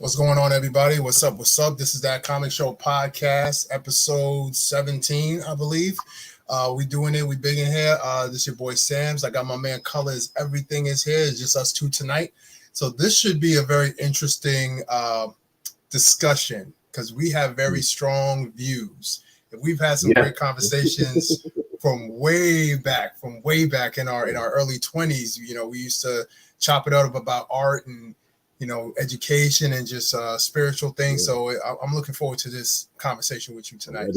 What's going on, everybody? What's up? What's up? This is That Comic Show Podcast, episode 17, I believe. We doing it. We big in here. This is your boy Sam's. I got my man Colors. Everything is here. It's just us two tonight. So this should be a very interesting discussion because we have very strong views. And we've had some great conversations from way back in our early 20s. You know, we used to chop it up about art and education and just spiritual things. So I'm looking forward to this conversation with you tonight.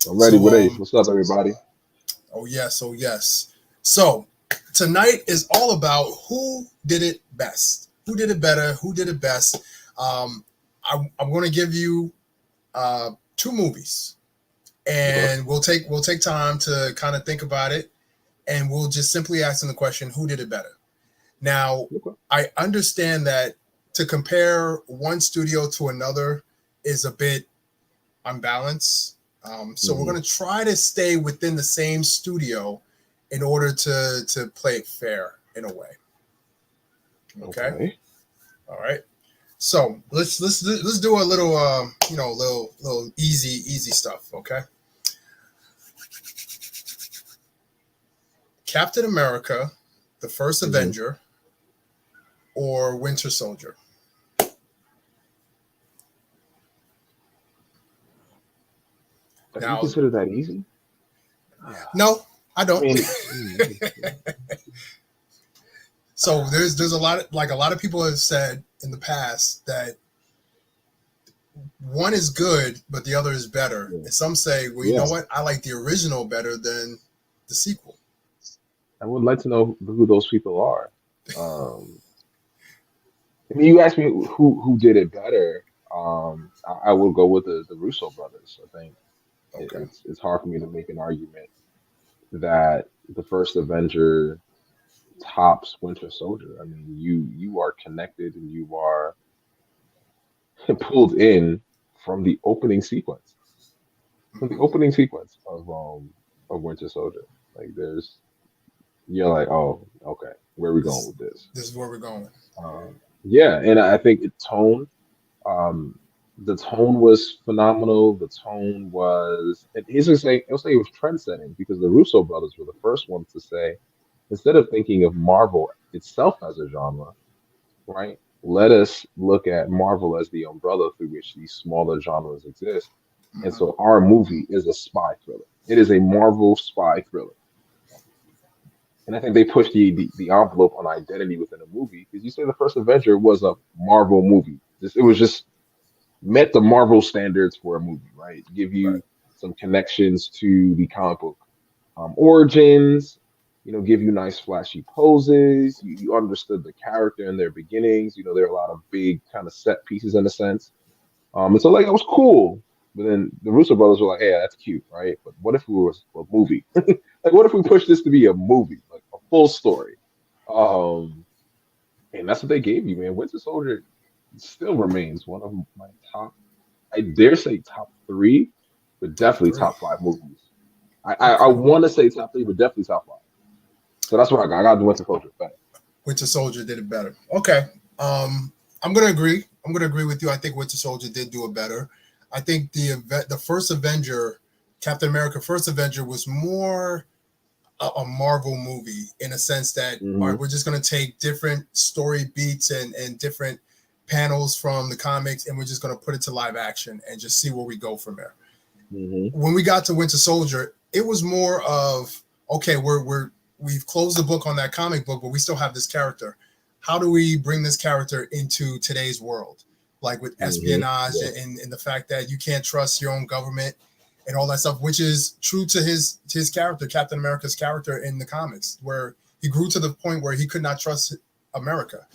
I'm ready. What's up, everybody? Oh, yes. So tonight is all about who did it best, who did it better, who did it best. I'm going to give you two movies, and we'll take time to kind of think about it, and we'll just simply ask them the question, who did it better? Now, I understand that to compare one studio to another is a bit unbalanced. So we're going to try to stay within the same studio in order to play it fair in a way. Okay. All right. So let's do a little little easy stuff. Okay. Captain America, the first Avenger, or Winter Soldier? Do you consider that easy? No, I don't. So there's a lot of people have said in the past that one is good, but the other is better. And some say, well, you know what? I like the original better than the sequel. I would like to know who those people are. I mean, you asked me who did it better. I will go with the Russo brothers. I think it's hard for me to make an argument that the first Avenger tops Winter Soldier. I mean, you are connected and you are pulled in from the opening sequence. From the opening sequence of Winter Soldier. Like you're like, oh, okay, where are we going with this? This is where we're going. And I think the tone was phenomenal. The tone was, and he'll say it was trend-setting because the Russo brothers were the first ones to say, instead of thinking of Marvel itself as a genre, right? Let us look at Marvel as the umbrella through which these smaller genres exist. And so our movie is a spy thriller. It is a Marvel spy thriller. And I think they pushed the envelope on identity within a movie because you say the first Avenger was a Marvel movie. It was just met the Marvel standards for a movie, right? Give you some connections to the comic book origins, give you nice flashy poses. You understood the character in their beginnings. There are a lot of big kind of set pieces in a sense. And so like it was cool. But then the Russo brothers were like, hey, that's cute, right? But what if it was a movie? Like, what if we push this to be a movie, like a full story? And that's what they gave you, man. Winter Soldier still remains one of my top, I dare say top 3, but definitely top 5 movies. I want to say top 3, but definitely top 5. So that's what I got. I got the Winter Soldier back. Winter Soldier did it better. Okay. I'm gonna agree. I'm gonna agree with you. I think Winter Soldier did do it better. I think the first Avenger, Captain America First Avenger, was more a Marvel movie in a sense that all right, we're just going to take different story beats and different panels from the comics and we're just going to put it to live action and just see where we go from there. When we got to Winter Soldier, it was more of, okay, we've closed the book on that comic book, but we still have this character. How do we bring this character into today's world? Like with espionage and the fact that you can't trust your own government and all that stuff, which is true to his character, Captain America's character in the comics, where he grew to the point where he could not trust America,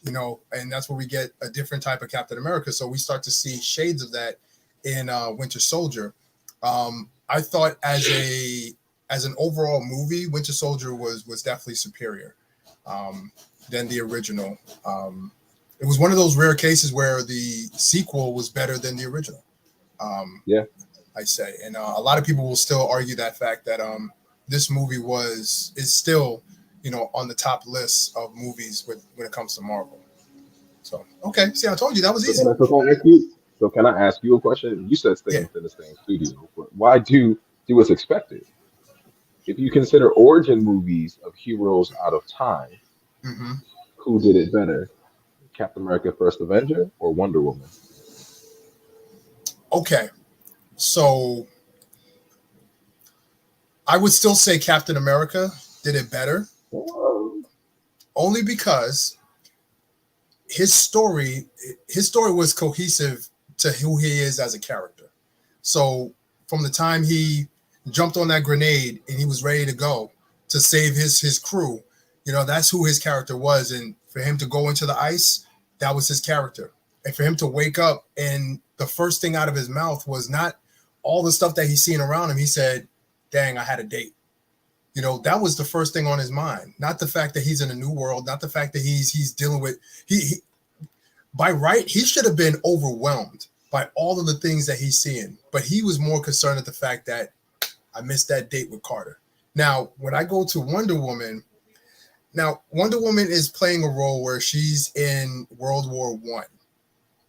and that's where we get a different type of Captain America. So we start to see shades of that in Winter Soldier. I thought as an overall movie, Winter Soldier was definitely superior than the original. It was one of those rare cases where the sequel was better than the original. I say, and a lot of people will still argue that fact that this movie is still on the top list of movies when it comes to Marvel. So okay, see, I told you that was So easy. can I ask you a question? You said staying Yeah. within the same studio, but why do as expected? If you consider origin movies of heroes out of time, Hmm. who did it better? Captain America: First Avenger or Wonder Woman? Okay, so I would still say Captain America did it better, Oh, only because his story his story was cohesive to who he is as a character. So from the time he jumped on that grenade and he was ready to go to save his crew, that's who his character was. And for him to go into the ice, that was his character. And for him to wake up and the first thing out of his mouth was not all the stuff that he's seen around him. He said, "Dang, I had a date." That was the first thing on his mind. Not the fact that he's in a new world, not the fact that he's dealing with he by right, he should have been overwhelmed by all of the things that he's seeing. But he was more concerned at the fact that I missed that date with Carter. Now, when I go to Wonder Woman, now Wonder Woman is playing a role where she's in World War One,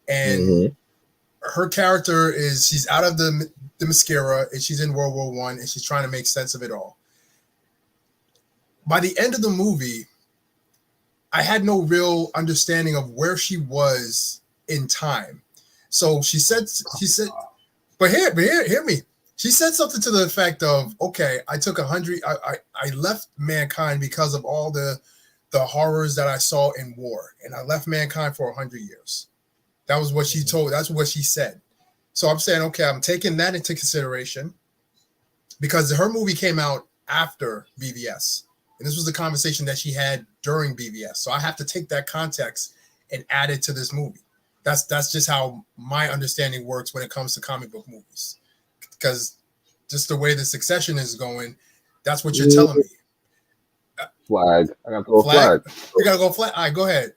and hmm her character is she's out of the mascara and she's in World War One and she's trying to make sense of it all. By the end of the movie, I had no real understanding of where she was in time. So she said, but hear me. She said something to the effect of, "Okay, I took 100. I left mankind because of all the horrors that I saw in war, and I left mankind for 100 years." That was what she told. That's what she said. So I'm saying, okay, I'm taking that into consideration because her movie came out after BVS. And this was the conversation that she had during BVS. So I have to take that context and add it to this movie. That's just how my understanding works when it comes to comic book movies. Because just the way the succession is going, that's what you're telling me. Flag. I got to throw a Flag? flag. You gotta go flag. All right, go ahead.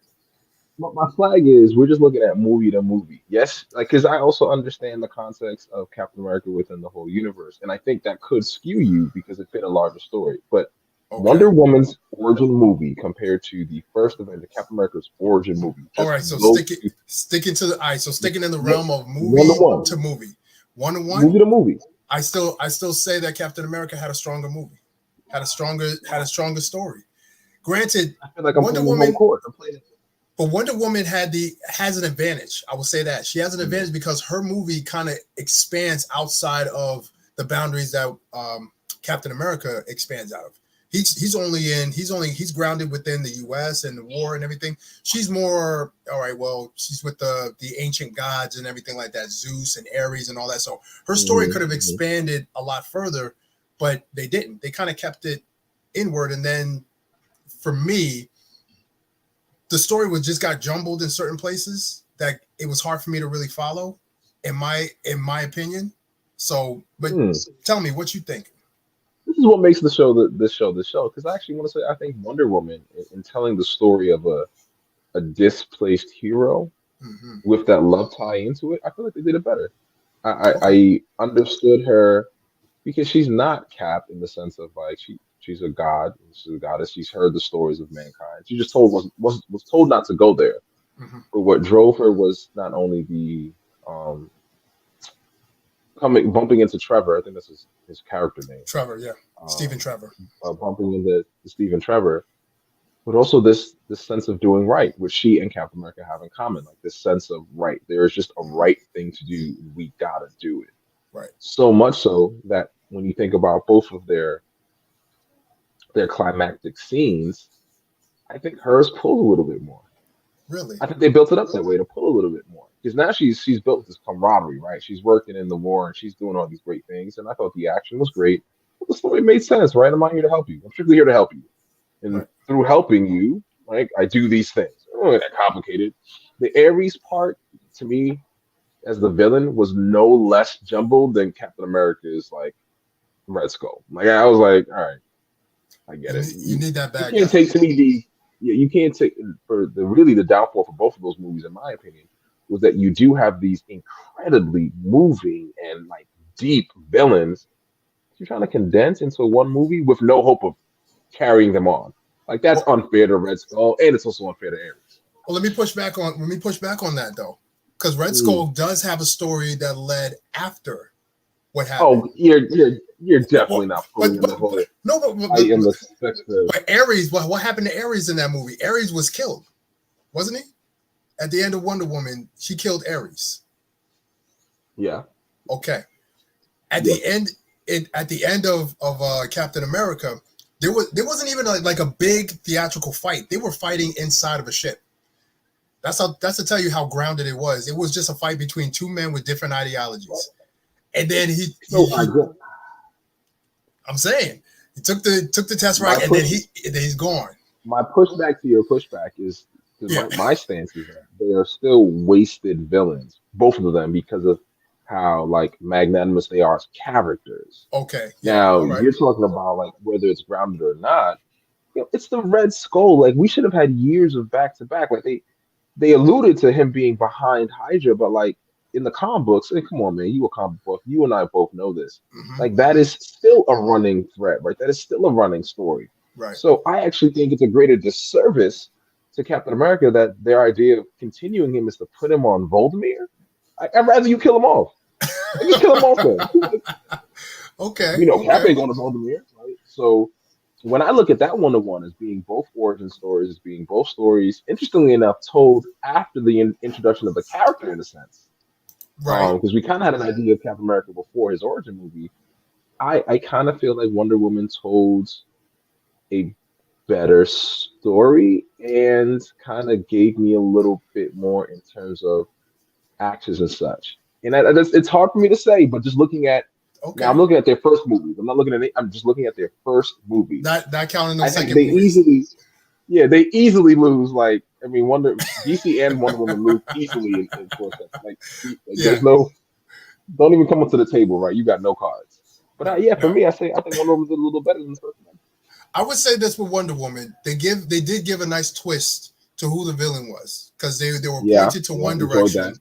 My flag is we're just looking at movie to movie. Yes, like because I also understand the context of Captain America within the whole universe, and I think that could skew you because it fit a larger story. But Okay. Wonder Woman's origin movie compared to the first Avenger, Captain America's origin movie, All just right, so those two, sticking in the one realm of one to movie one, to movie. 1-1. movie to movie. I still say that Captain America had a stronger movie, had a stronger story. Granted, I feel like I'm Wonder playing in home Woman, court. I'm playing. but Wonder Woman has an advantage. I will say that she has an Mm, advantage because her movie kind of expands outside of the boundaries that Captain America expands out of. He's grounded within the U.S. and the war and everything. She's more all right. Well, she's with the ancient gods and everything like that, Zeus and Ares and all that. So her story could have mhm. expanded a lot further, but they didn't. They kind of kept it inward. And then for me, the story was just got jumbled in certain places that it was hard for me to really follow, in my opinion. So, but Hmm. tell me what you think. This is what makes the show the show. Because I actually want to say I think Wonder Woman in telling the story of a displaced hero Hmm. with that love tie into it, I feel like they did it better. Okay. I understood her because she's not Cap in the sense of like she's a god, she's a goddess. She's heard the stories of mankind. She just told was told not to go there. Hmm. But what drove her was not only the um coming bumping into Trevor. I think that's his character name. Trevor, yeah, Stephen Um, Trevor. bumping into Stephen Trevor, but also this sense of doing right, which she and Captain America have in common. Like this sense of right. There is just a Hmm. right thing to do. We gotta do it. Right. So much so that when you think about both of their climactic scenes, I think hers pulls a little bit more. Really. I think they built it up that way to pull a little bit more because now she's built this camaraderie, right? She's working in the war and she's doing all these great things, and I thought the action was great. But the story made sense, right? I'm not here to help you. I'm strictly here to help you, and Right. through helping you, right, I do these things. Oh, that complicated. The Ares part to me as the villain was no less jumbled than Captain America's like Red Skull. Like I was like, all right, I get it. You need that You bad can't guy. take to me the yeah, you can't take for the really the downfall for both of those movies, in my opinion, was that you do have these incredibly moving and like deep villains you're trying to condense into one movie with no hope of carrying them on. Like that's Well, unfair to Red Skull, and it's also unfair to Ares. Well, let me push back on that though, because Red Skull does have a story that led after what happened. Oh, you're definitely Well, not pulling in the whole no, fight in the spectrum. but Ares, what happened to Ares in that movie? Ares was killed, wasn't he? At the end of Wonder Woman, she killed Ares. Yeah. Okay. At the end of Captain America, there wasn't even like a big theatrical fight. They were fighting inside of a ship. That's to tell you how grounded it was. It was just a fight between two men with different ideologies. And then I'm saying he took the Tesseract, and then he's gone. My pushback to your pushback is my stance is that they are still wasted villains, both of them, because of how like magnanimous they are as characters. Okay. Now you're talking about like whether it's grounded or not. It's the Red Skull. Like we should have had years of back to back. Like they alluded to him being behind Hydra, but like in the comic books, and come on, man, you a comic book, you and I both know this. Mm-hmm. Like that is still a running threat, right? That is still a running story. Right. So I actually think it's a greater disservice to Captain America that their idea of continuing him is to put him on Voldemir. I'd rather you kill him off. Just kill him off then. Okay. Cap ain't going to Voldemir, right? So when I look at that one-to-one as being both origin stories, as being both stories, interestingly enough, told after the introduction of the character in a sense. Right. Because we kind of had an idea of Captain America before his origin movie. I kind of feel like Wonder Woman told a better story and kind of gave me a little bit more in terms of actions and such. And it's hard for me to say, but just looking at now, I'm looking at their first movies. I'm not looking at it. I'm just looking at their first movie. Not counting I those second think movies. they easily lose. Like I mean, DC and Wonder Woman lose easily in 4 seconds. Like there's no, don't even come up to the table, right? You got no cards. But for me, I think Wonder Woman did a little better than the first one. I would say this with Wonder Woman. They did give a nice twist to who the villain was, because they were pointed to one direction,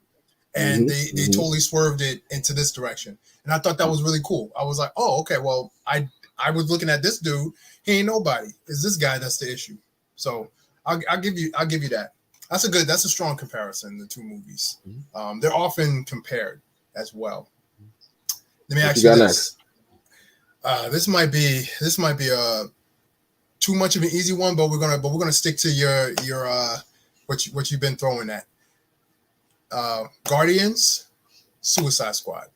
and they totally swerved it into this direction. And I thought that was really cool. I was like, oh, okay, well, I was looking at this dude. He ain't nobody. It's this guy that's the issue. So I'll give you that. That's a strong comparison, the two movies. They're often compared as well. Let me ask you this. This might be too much of an easy one, but we're gonna stick to your what you've been throwing at. Guardians, Suicide Squad.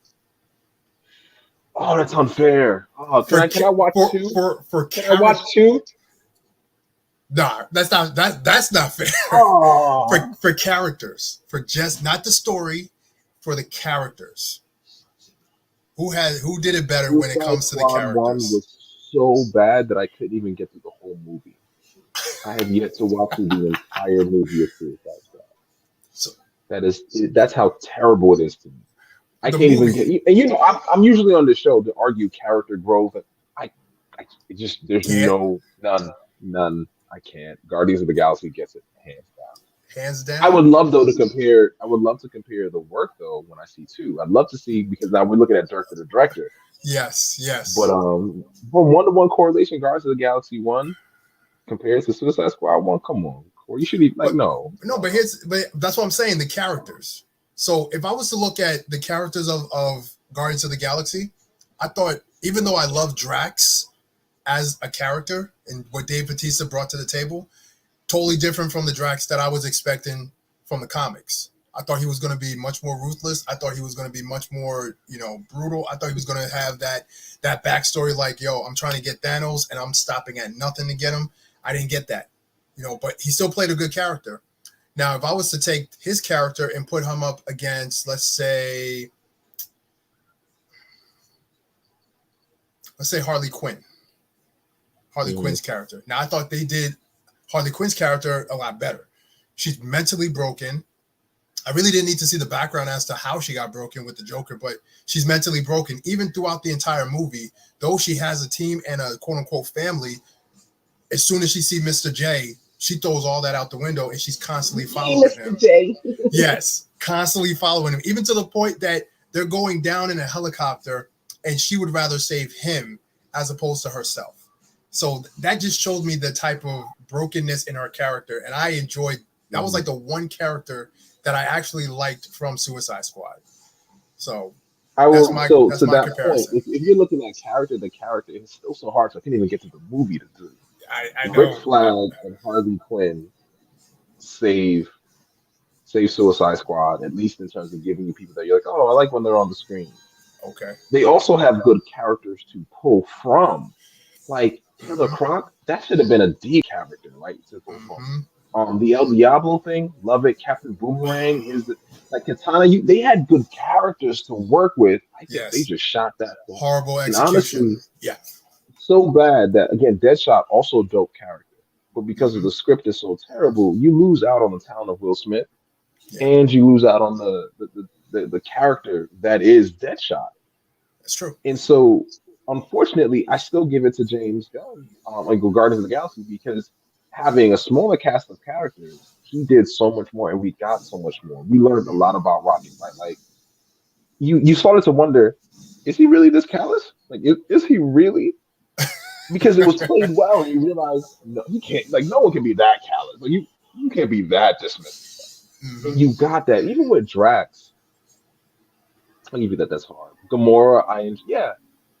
Oh, that's unfair. Oh, can I watch two? Can I watch two? Nah, that's not fair. Oh. For characters, for just not the story, for the characters. Who did it better when it comes to the characters? One was so bad that I couldn't even get through the whole movie. I have yet to watch through the entire movie of Suicide Squad. So that's how terrible it is to me. I can't even get. And I'm usually on the show to argue character growth. There's none. I can't. Guardians of the Galaxy gets it hands down. I would love to compare the work though when I see two. I'd love to see, because now we're looking at director to director. Yes. But from 1-to-1 correlation, Guardians of the Galaxy 1 compared to Suicide Squad 1, come on. Or you should be like no. No, but that's what I'm saying, the characters. So if I was to look at the characters of Guardians of the Galaxy, I thought, even though I love Drax as a character and what Dave Bautista brought to the table, totally different from the Drax that I was expecting from the comics. I thought he was going to be much more ruthless. I thought he was going to be much more, brutal. I thought he was going to have that backstory like, yo, I'm trying to get Thanos and I'm stopping at nothing to get him. I didn't get that, but he still played a good character. Now, if I was to take his character and put him up against, let's say Harley Quinn. Quinn's character. Now, I thought they did Harley Quinn's character a lot better. She's mentally broken. I really didn't need to see the background as to how she got broken with the Joker, but she's mentally broken. Even throughout the entire movie, though she has a team and a quote-unquote family, as soon as she sees Mr. J, she throws all that out the window and she's constantly following him. Mr. J. Yes, constantly following him, even to the point that they're going down in a helicopter and she would rather save him as opposed to herself. So that just showed me the type of brokenness in her character, and I enjoyed That was like the one character that I actually liked from Suicide Squad. So I that's will. my So that's to my that point, comparison. if you're looking at character to character, it's still so hard. So I can't even get to the movie to I Rick know. Flag and Harley Quinn save Suicide Squad, at least in terms of giving you people that you're like, oh, I like when they're on the screen. Okay. They also have good characters to pull from. Like Killer Mm-hmm. Croc, that should have been a D character, right? To pull from. Mm-hmm. The El Diablo thing, love it. Captain Boomerang is the like Katana. They had good characters to work with. I think they Yes. just shot that thing. Horrible And execution. honestly, Yeah. so bad that again, Deadshot also dope character, but because of Mm-hmm. the script is so terrible, you lose out on the talent of Will Smith, Yeah. and you lose out on the character that is Deadshot. That's true. And so, unfortunately, I still give it to James Gunn, like Guardians of the Galaxy, because having a smaller cast of characters, he did so much more, and we got so much more. We learned a lot about Rocket, right? Like you started to wonder, is he really this callous? Like, is he really? Because it was played well, and you realize no, he can't. Like, no one can be that callous. Like, you can't be that dismissive. And Mm-hmm. you got that even with Drax. I'll give you that. That's hard. Gamora, yeah.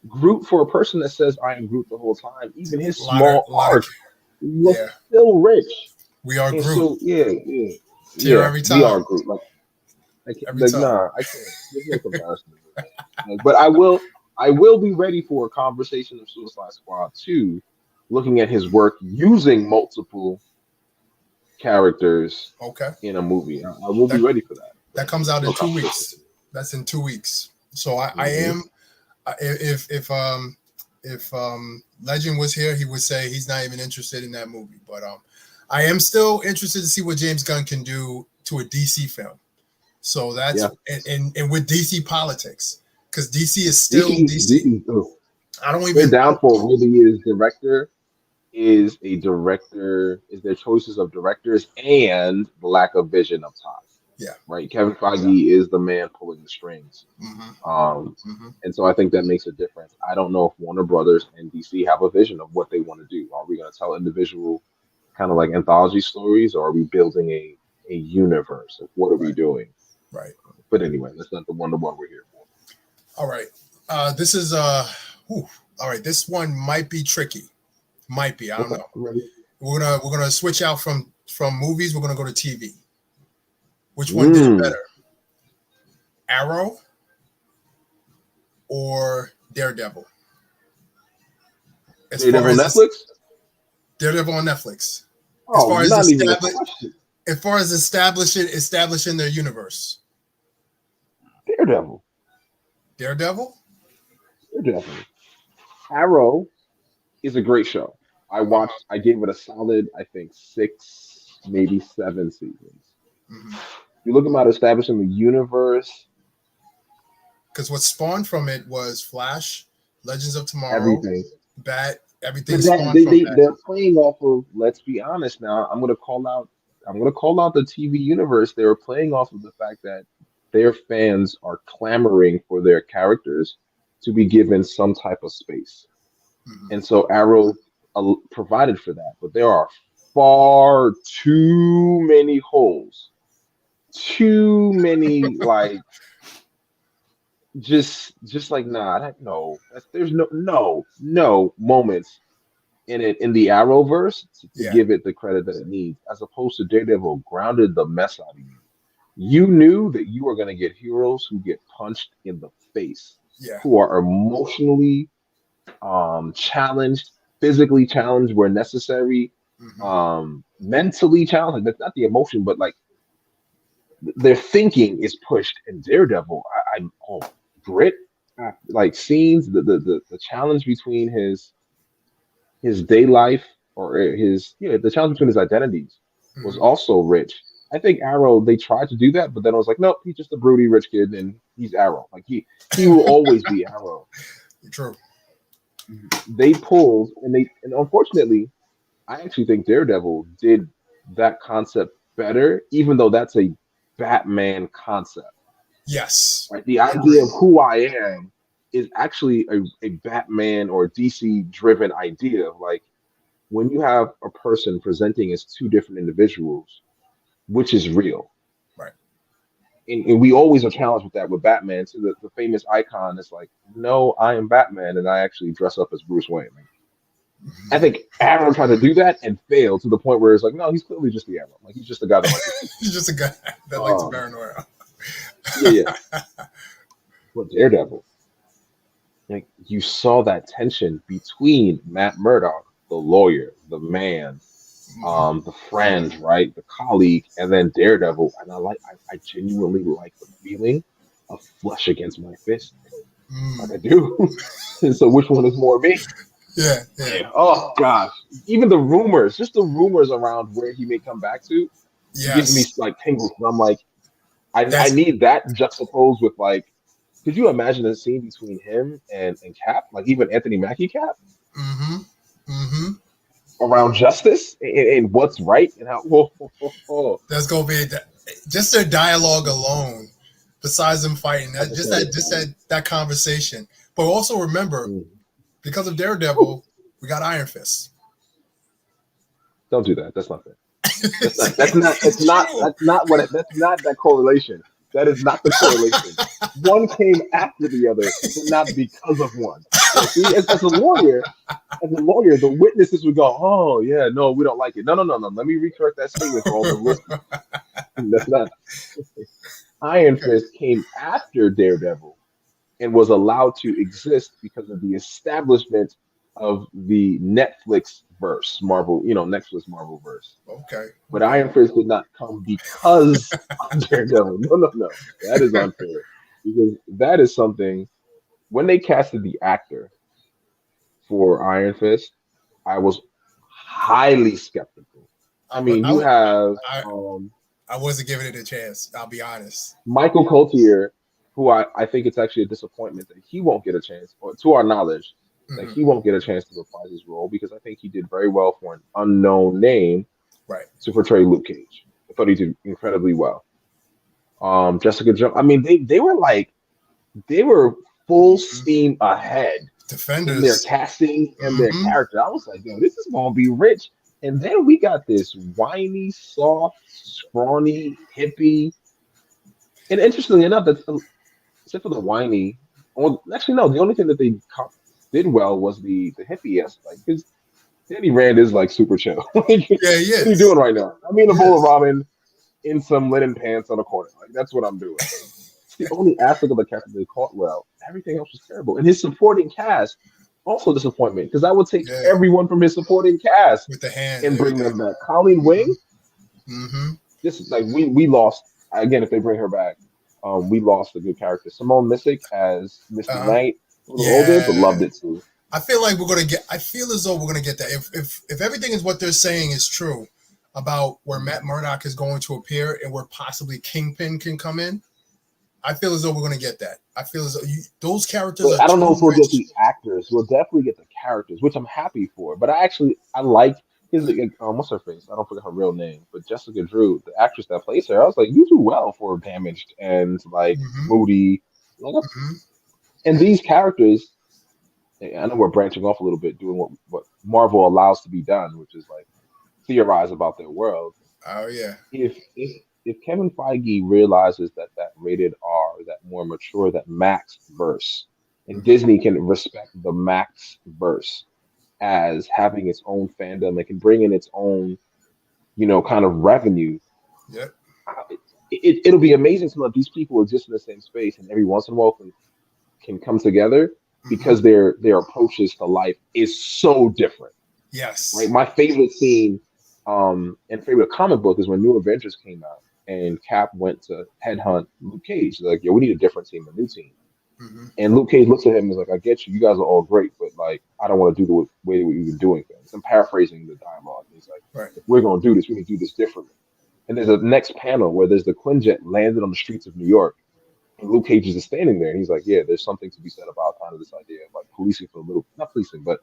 Groot, for a person that says I am Groot the whole time, even his small A lot of arc was yeah. still rich. We are And Groot. so yeah, yeah, Tear yeah, every we are time. Groot. Like I can't, Every like time. nah, I can't. There's no comparison to that. Like, but I will be ready for a conversation of Suicide Squad 2, looking at his work using multiple characters Okay. in a movie. I will be That ready for that. that But comes there's out no in two competition. weeks. That's in 2 weeks. So I Hmm. am if Legend was here, he would say he's not even interested in that movie. But I am still interested to see what James Gunn can do to a DC film. So Yeah, that's and with DC politics, because DC is still DC, DC. DC. I don't Their even. downfall really is their choices of directors and the lack of vision up top. Yeah. Right, Kevin Feige is the man pulling the strings, Mm-hmm. um, Mm-hmm. and so I think that makes a difference. I don't know if Warner Brothers and DC have a vision of what they want to do. Are we going to tell individual kind of like anthology stories, or are we building a universe? Like, what are we Right. doing? Right. But anyway, that's not the Wonder One we're here for. All right. This is whew. All right. This one might be tricky. Might be. I don't Okay, know. I'm ready. We're gonna switch out from movies. We're gonna go to TV. Which one did it Mm, better, Arrow or Daredevil? As far Daredevil as this, Netflix? Daredevil on Netflix. As Oh, far as not even a question. establishing their universe. Daredevil, Daredevil. Daredevil. Arrow is a great show. I gave it a solid, I think, 6, maybe 7 seasons. Because You look about establishing the universe, what spawned from it was Flash, Legends of Tomorrow, everything. Bat. Everything But that spawned from that. they're playing off of. Let's be honest now. I'm gonna call out the TV universe. They were playing off of the fact that their fans are clamoring for their characters to be given some type of space. Mhm. And so Arrow provided for that, but there are far too many holes, too many like just like nah, no, there's no moments in it in the Arrowverse to Yeah. give it the credit that it needs, as opposed to Daredevil grounded the mess out of you. You knew that you were going to get heroes who get punched in the face, Yeah. who are emotionally challenged, physically challenged where necessary, Hmm. mentally challenged. That's not the emotion, but like their thinking is pushed. In Daredevil, grit, like scenes, the challenge between his day life or the challenge between his identities was Hmm. also rich. I think Arrow they tried to do that, but then I was like, nope, he's just a broody rich kid, and he's Arrow. Like he will always be Arrow. True. They pulled and unfortunately, I actually think Daredevil did that concept better, even though that's a Batman concept. Yes. Right? The idea Agree. of who I am is actually a Batman or DC driven idea. Like when you have a person presenting as two different individuals, which is real. Right. And we always are challenged with that with Batman. So the famous icon is like, no, I am Batman, and I actually dress up as Bruce Wayne. Like, I think Arrow tried to do that and failed to the point where it's like, no, he's clearly just the Arrow. Like he's just a guy that likes to He's just a guy that likes a paranoia. yeah. But Daredevil, like you saw that tension between Matt Murdock, the lawyer, the man, the friend, right, the colleague, and then Daredevil. And I genuinely like the feeling of flesh against my fist. Like I do. And so which one is more me? Yeah. Oh gosh. Even the rumors, just the rumors around where he may come back to, gives me like tingles. I'm like, I need that juxtaposed with like, could you imagine a scene between him and Cap, like even Anthony Mackie Cap, around justice and what's right and how? That's gonna be just their dialogue alone. Besides them fighting, that conversation. But also remember, because of Daredevil, we got Iron Fist. Don't do that. That's not fair. That's not that correlation. That is not the correlation. One came after the other, but not because of one. See, as a lawyer, the witnesses would go, "Oh yeah, no, we don't like it. No. Let me recorrect that statement for all the listeners. That's not." Iron Fist came after Daredevil and was allowed to exist because of the establishment of the Netflix verse, Marvel, Netflix Marvel verse. Okay. But Iron Fist did not come because of Daredevil. No. That is unfair. Because that is something, when they casted the actor for Iron Fist, I was highly skeptical. I mean, I wasn't giving it a chance. I'll be honest. Michael Coltier, who I think it's actually a disappointment that he won't get a chance, or to our knowledge, that he won't get a chance to reprise his role because I think he did very well for an unknown name to portray Luke Cage. I thought he did incredibly well. Jessica Jones, I mean, they were full steam ahead Defenders in their casting and their character. I was like, yo, this is gonna be rich. And then we got this whiny, soft, scrawny, hippie. And interestingly enough, that's except for the whiny. Well, actually, no. The only thing that they did well was the hippie aspect. Because Danny Rand is like super chill. What are you doing right now? I'm in a bowl of ramen in some linen pants on a corner. Like that's what I'm doing. It's the only aspect of the character they caught well. Everything else was terrible. And his supporting cast, also disappointment, because I would take everyone from his supporting cast with the hand and bring them back. Colleen Wing, this is like we lost again. If they bring her back, we lost a good character. Simone Missick as Misty Knight, a little older, but loved it too. I feel like we're gonna get. I feel as though we're gonna get that. If everything is what they're saying is true about where Matt Murdock is going to appear and where possibly Kingpin can come in, I feel as though we're gonna get that. I feel as though those characters. I don't know if we'll get the actors. We'll definitely get the characters, which I'm happy for. But I like his what's her face? I don't forget her real name, but Jessica Drew, the actress that plays her. I was like, you do well for Damaged and like Moody, and these characters. I know we're branching off a little bit, doing what Marvel allows to be done, which is like theorize about their world. Oh yeah. If Kevin Feige realizes that rated R, that more mature, that Max verse, and Disney can respect the Max verse as having its own fandom and can bring in its own, kind of revenue. Yep. It'll be amazing to know that these people exist in the same space and every once in a while can come together because their approaches to life is so different. Yes. Right. My favorite scene and favorite comic book is when New Avengers came out and Cap went to headhunt Luke Cage. They're like, yo, we need a different team, a new team. And Luke Cage looks at him and is like, I get you. You guys are all great, but like, I don't want to do the way that we've been doing things. I'm paraphrasing the dialogue. He's like, if we're going to do this, we can do this differently. And there's a next panel where there's the Quinjet landed on the streets of New York. And Luke Cage is standing there. And he's like, yeah, there's something to be said about kind of this idea of like policing for the little, not policing, but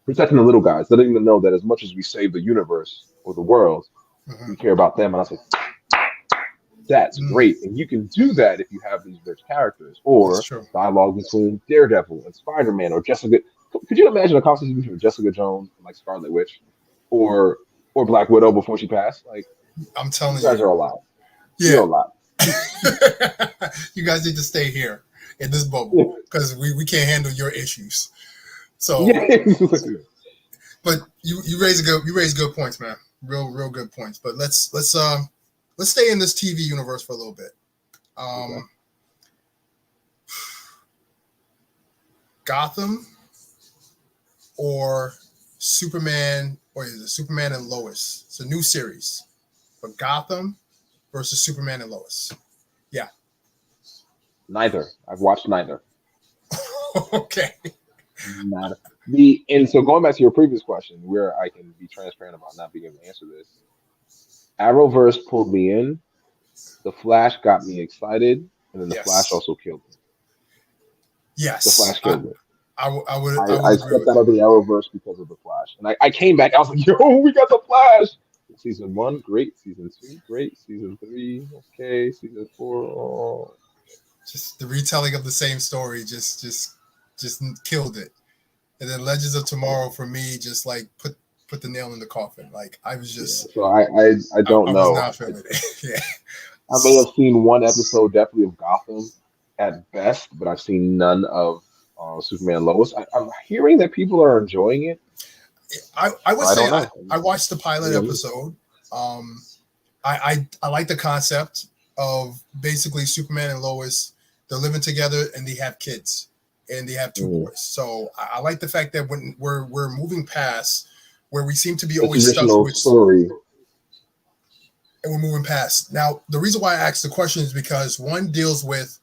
protecting the little guys. They don't even know that as much as we save the universe or the world, we care about them. And I was like, that's great. And you can do that if you have these rich characters or dialogue between Daredevil and Spider-Man or Jessica. Could you imagine a conversation between Jessica Jones and like Scarlet Witch or Black Widow before she passed? Like, I'm You telling guys you. are a lot. You're Yeah. a lot. You guys need to stay here in this bubble because we can't handle your issues. So, Yeah. but you raise good points, man. Real good points. But let's stay in this TV universe for a little bit. Okay. Gotham or Superman, or is it Superman and Lois? It's a new series, but Gotham versus Superman and Lois. Yeah. Neither. I've watched neither. Okay. Not and so going back to your previous question, where I can be transparent about not being able to answer this. Arrowverse pulled me in. The Flash got me excited, and then the Flash Yes. also killed me. The Yes. Flash killed me. I would I agree stepped with out of you. the Arrowverse because of the Flash, and I came back. I was like, "Yo, we got the Flash." Season 1, great. Season 2, great. Season 3, okay. Season 4, oh. Just the retelling of the same story just killed it. And then Legends of Tomorrow for me just like put the nail in the coffin. Like I was Yeah. just So I don't I was know. not feeling it. Yeah. I may have seen one episode definitely of Gotham at best, but I've seen none of Superman Lois. I'm hearing that people are enjoying it, I so would I say don't know. I watched the pilot Maybe I'm just- episode. Um, I like the concept of basically Superman and Lois. They're living together and they have kids and they have two Mhm. boys. So I like the fact that when we're moving past where we seem to be The always stuck traditional with, story. and we're moving past. Now the reason why I asked the question is because one deals with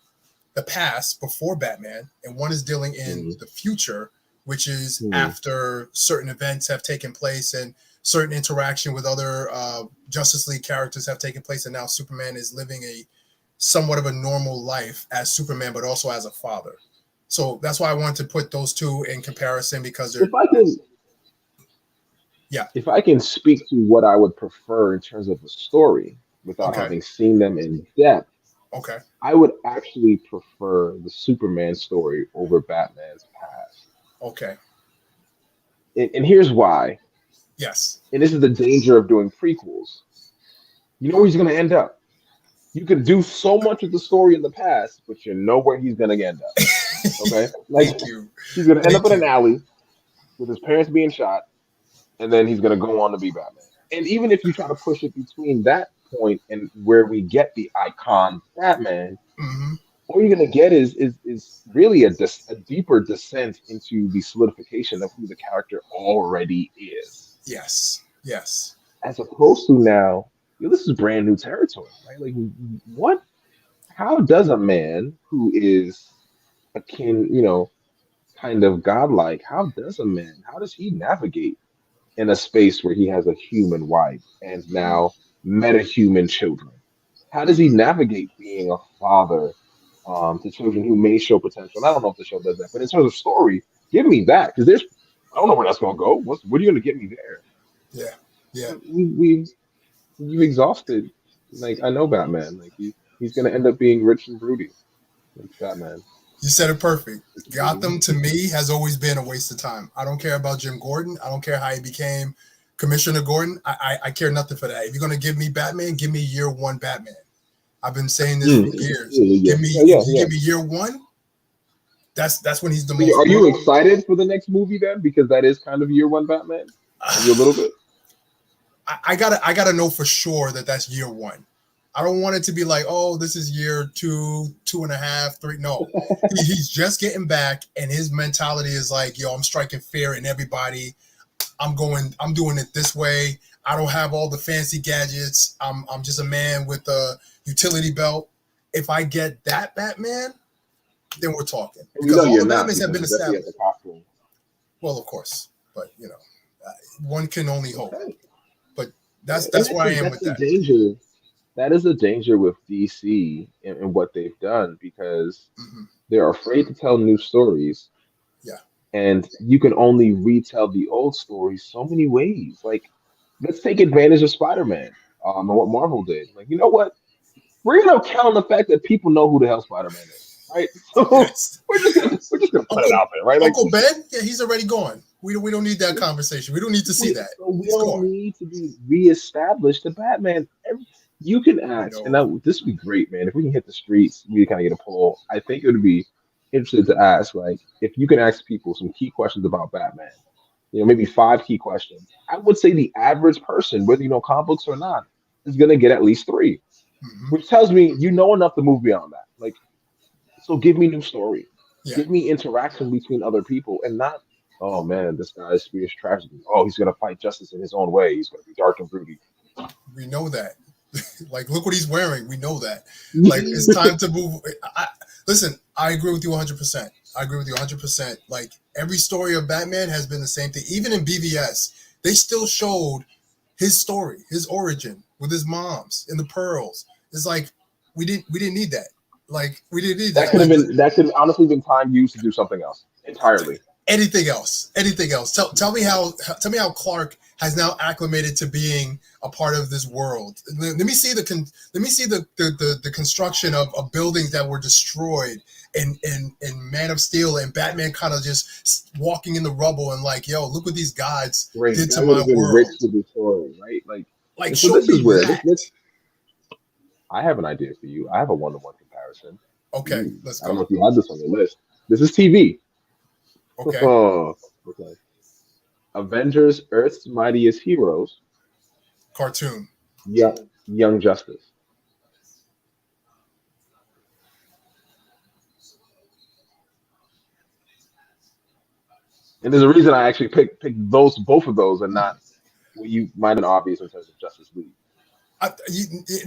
the past before Batman, and one is dealing in Mhm. the future, which is Mhm. after certain events have taken place and certain interaction with other Justice League characters have taken place, and now Superman is living a somewhat of a normal life as Superman, but also as a father. So that's why I wanted to put those two in comparison because they're If I can, yeah. if I can speak to what I would prefer in terms of the story without Okay. having seen them in depth, Okay. I would actually prefer the Superman story over Batman's past. Okay. And here's why. Yes. And this is the danger of doing prequels. You know where he's going to end up. You can do so much of the story in the past, but you know where he's going to end up. Okay? Like, Thank you. he's going to end up Thank in an you. alley with his parents being shot, and then he's going to go on to be Batman. And even if you try to push it between that point and where we get the icon Batman, Mm-hmm. all you're going to get is really a deeper descent into the solidification of who the character already is, Yes. Yes. as opposed to now, this is brand new territory, right? Like, what? How does a man who is akin, kind of godlike, how does he navigate in a space where he has a human wife and now metahuman children? How does he navigate being a father to children who may show potential? And I don't know if the show does that, but in terms of story, give me that because I don't know where that's going to go. What are you going to get me there? Yeah. Yeah. You've exhausted. Like I know Batman. Like he's going to end up being rich and broody. Like Batman. You said it perfect. Gotham to me has always been a waste of time. I don't care about Jim Gordon. I don't care how he became Commissioner Gordon. I care nothing for that. If you're gonna give me Batman, give me year one Batman. I've been saying this for years. Give me if you give me year one, that's when he's the most. Are you excited for the next movie then? Because that is kind of year one Batman. Are you a little bit? I gotta know for sure that that's year one. I don't want it to be like, oh, this is year 2.5, 3. No, he's just getting back, and his mentality is like, yo, I'm striking fear in everybody. I'm doing it this way. I don't have all the fancy gadgets. I'm just a man with a utility belt. If I get that Batman, then we're talking. Because all the Batmans have been established. Well, of course, but one can only hope. Okay. But that's where I am with that. Danger. That is the danger with DC and what they've done because they're afraid to tell new stories. Yeah. And you can only retell the old stories so many ways. Like, let's take advantage of Spider-Man and what Marvel did. Like, you know what? We're gonna count on the fact that people know who the hell Spider-Man is, right? So Yes. we're just gonna put it out there, right? Uncle Ben, yeah, he's already gone. We don't need that conversation. We don't need to see that. We It's don't gone. need to be reestablished the Batman. You can We ask, and know. this would be great, man. If we can hit the streets, we kind of get a poll. I think it would be interesting to ask, like, if you can ask people some key questions about Batman, maybe 5 key questions. I would say the average person, whether you know comic books or not, is gonna get at least 3, Hmm. which tells me you know enough to move beyond that. Like, so give me new story, Yeah. give me interaction between other people, and not, oh man, this guy's experienced tragedy. Oh, he's gonna fight justice in his own way. He's gonna be dark and broody. We know that. Like, look what he's wearing. We know that. Like, it's time to move. Listen, I agree with you 100%. I agree with you 100%. Like, every story of Batman has been the same thing. Even in BVS, they still showed his story, his origin with his moms and the pearls. It's like we didn't need that. Like, we didn't need That that. could have Like, been that could have honestly been time used to do something else entirely. anything else, anything else. Tell me how Clark has now acclimated to being a part of this world. Let me see the construction of buildings that were destroyed in Man of Steel, and Batman kind of just walking in the rubble and like, yo, look what these gods Great. did to That would my have been rich world. to the story, right? Like, Like, and so show this me is where that. I have an idea for you. I have a one-to-one comparison. Okay, let's I don't know go. if you had this on your list. This is TV. Okay, Okay. Avengers: Earth's Mightiest Heroes. cartoon. Young Justice. And there's a reason I actually picked both of those, and not what you might have been obvious in terms of Justice League.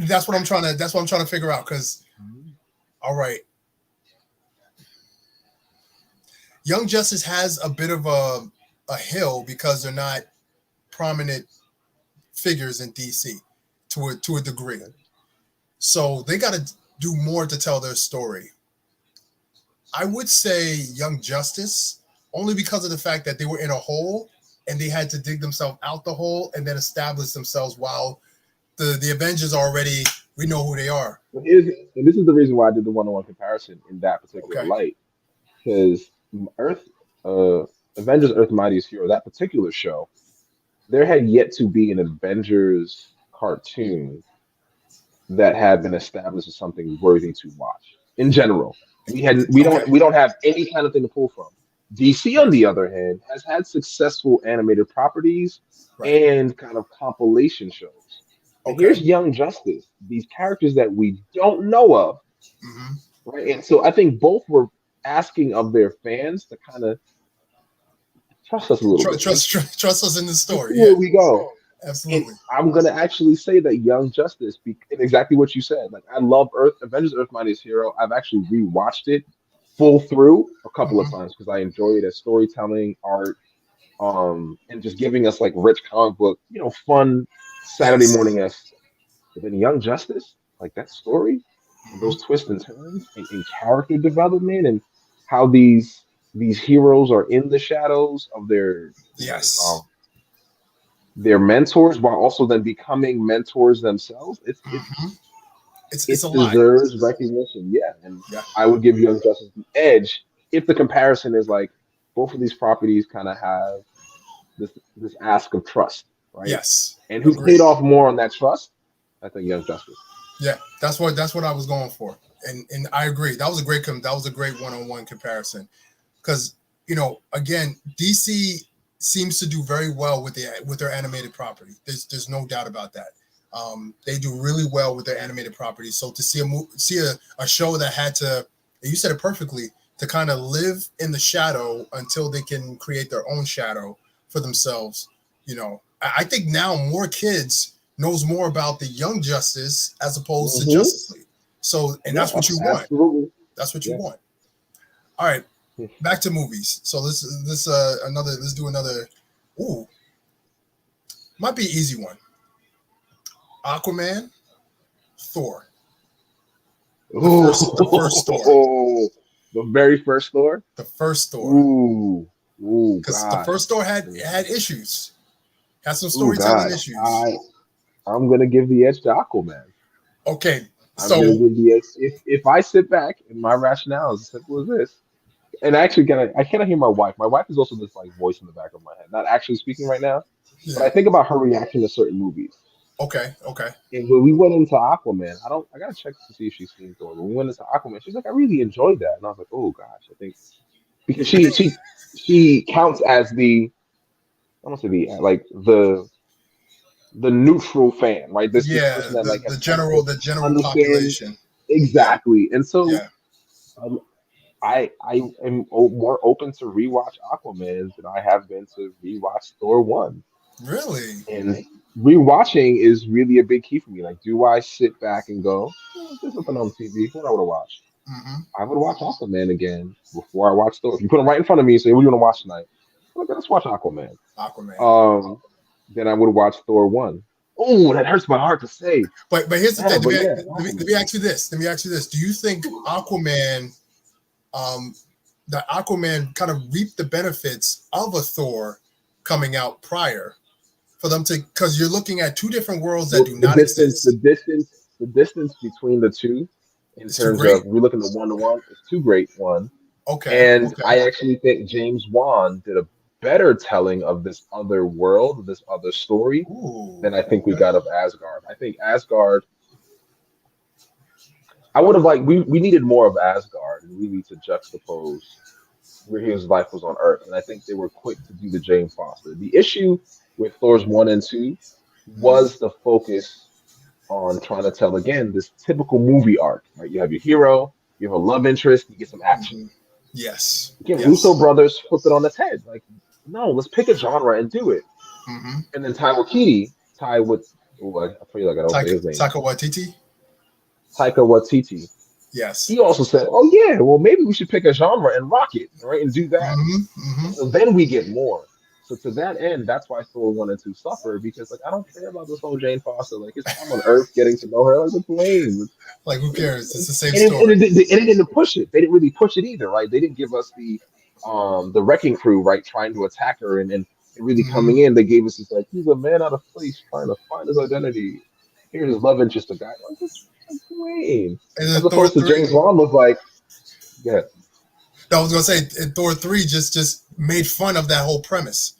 That's what I'm trying to. That's what I'm trying to figure out. Because, all right, Young Justice has a bit of a hill because they're not prominent figures in DC to a degree. So they got to do more to tell their story. I would say Young Justice only because of the fact that they were in a hole and they had to dig themselves out the hole and then establish themselves while the Avengers already, we know who they are. And this is the reason why I did the one-on-one comparison in that particular Okay. light, because Earth, uh, Avengers: Earth Mightiest Hero, that particular show, there had yet to be an Avengers cartoon that had been established as something worthy to watch. In general, Okay. we don't have any kind of thing to pull from. DC, on the other hand, has had successful animated properties Right. and kind of compilation shows. And Okay. here's Young Justice, these characters that we don't know of, Mm-hmm. right? And so I think both were asking of their fans to kind of trust us a little bit. Trust us in the Let's story. see Yeah, where we go. And absolutely. I'm gonna actually say that Young Justice, and exactly what you said. Like, I love Avengers: Earth Mightiest Hero. I've actually rewatched it full through a couple of Mm-hmm. times because I enjoy it as storytelling, art, and just giving us like rich comic book, fun Saturday Yes. morning esque. But then Young Justice, like that story and Mm-hmm. those twists and turns and character development and how these heroes are in the shadows of Yes. their mentors while also then becoming mentors themselves. Mm-hmm. It's It a lot. deserves recognition, yeah. And Yeah. I would give Young Justice the edge if the comparison is like both of these properties kind of have this ask of trust, right? Yes. And who's Agreed. paid off more on that trust? I think Young Justice. Yeah, that's what I was going for, and I agree. That was a great one-on-one comparison, because again, DC seems to do very well with their animated property. There's no doubt about that. They do really well with their animated property. So to see a show that had to, you said it perfectly, to kind of live in the shadow until they can create their own shadow for themselves. I think now more kids knows more about the Young Justice as opposed to Mm-hmm. Justice League. So, and that's what you want. Absolutely. That's what you Yeah. want. All right, back to movies. So let's do another. Ooh, might be an easy one. Aquaman, Thor. The first Thor. The very first Thor. The first Thor. Ooh, Because the God. first Thor had issues. Had some Ooh, storytelling God. issues. I'm gonna give the edge to Aquaman. Okay, I'm so gonna give the edge. If I sit back and my rationale is as simple as this, And I actually I cannot hear my wife. My wife is also this like voice in the back of my head, not actually speaking right now, but I Yeah. think about her reaction to certain movies. Okay. Okay. And when we went into Aquaman, I gotta check to see if she's seen Thor. When we went into Aquaman, she's like, I really enjoyed that, and I was like, oh gosh, I think because I think. she counts as the I don't say the like the neutral fan, right? This Yeah. person that like The has general the general understands population. Yeah. exactly, and so. Yeah. Um, I am more open to rewatch Aquaman than I have been to rewatch Thor one. Really. And rewatching is really a big key for me. Like, do I sit back and go, there's something on TV? What I would have watched? Hmm. I would watch Aquaman again before I watch Thor. If you put them right in front of me and say, "What do you want to watch tonight?" I'm like, let's watch Aquaman. Aquaman. Um, then I would watch Thor one. Oh, that hurts my heart to say. But here's the Yeah, thing. but yeah, Let Aquaman. me ask you this. Let me ask you this. Do you think Aquaman, um, that Aquaman kind of reaped the benefits of a Thor coming out prior for them to, because you're looking at two different worlds that Well, do not exist. the distance between the two, in It's too terms great. of we're looking at 1 to 1, is too great. One, Okay. and Okay. I actually think James Wan did a better telling of this other world, this other story, Ooh. than I think we Okay. got of Asgard. I think Asgard. I would have liked we needed more of Asgard, and really to juxtapose where his life was on Earth. And I think they were quick to do the Jane Foster. The issue with Thor's one and two Hmm. was the focus on trying to tell again this typical movie arc, right? You have your hero, you have a love interest, you get some action. Hmm. Yes. Again, Russo Yes. brothers flipped it on its head. Like, no, let's pick a genre and do it. Hmm. And then Ty Waititi, Ty with, oh, I feel like I don't say his name, Taika Waititi. Taika Waititi. Yes. He also said, "Oh yeah, well maybe we should pick a genre and rock it, right, and do that." Hmm. Hmm. So then we get more. So to that end, that's why Thor one and two suffer because like I don't care about this whole Jane Foster. Like his time on Earth, getting to know her, like it's lame. Like, who cares? It's the same And story. it didn't push it. They didn't really push it either, right? They didn't give us the wrecking crew, right, trying to attack her and really Hmm. coming in. They gave us this like he's a man out of place trying to find his identity. Here's his love interest, a guy like this. Like, lame. And As then Thor opposed to three. James Wan was like, yeah. I was gonna say, and Thor three just made fun of that whole premise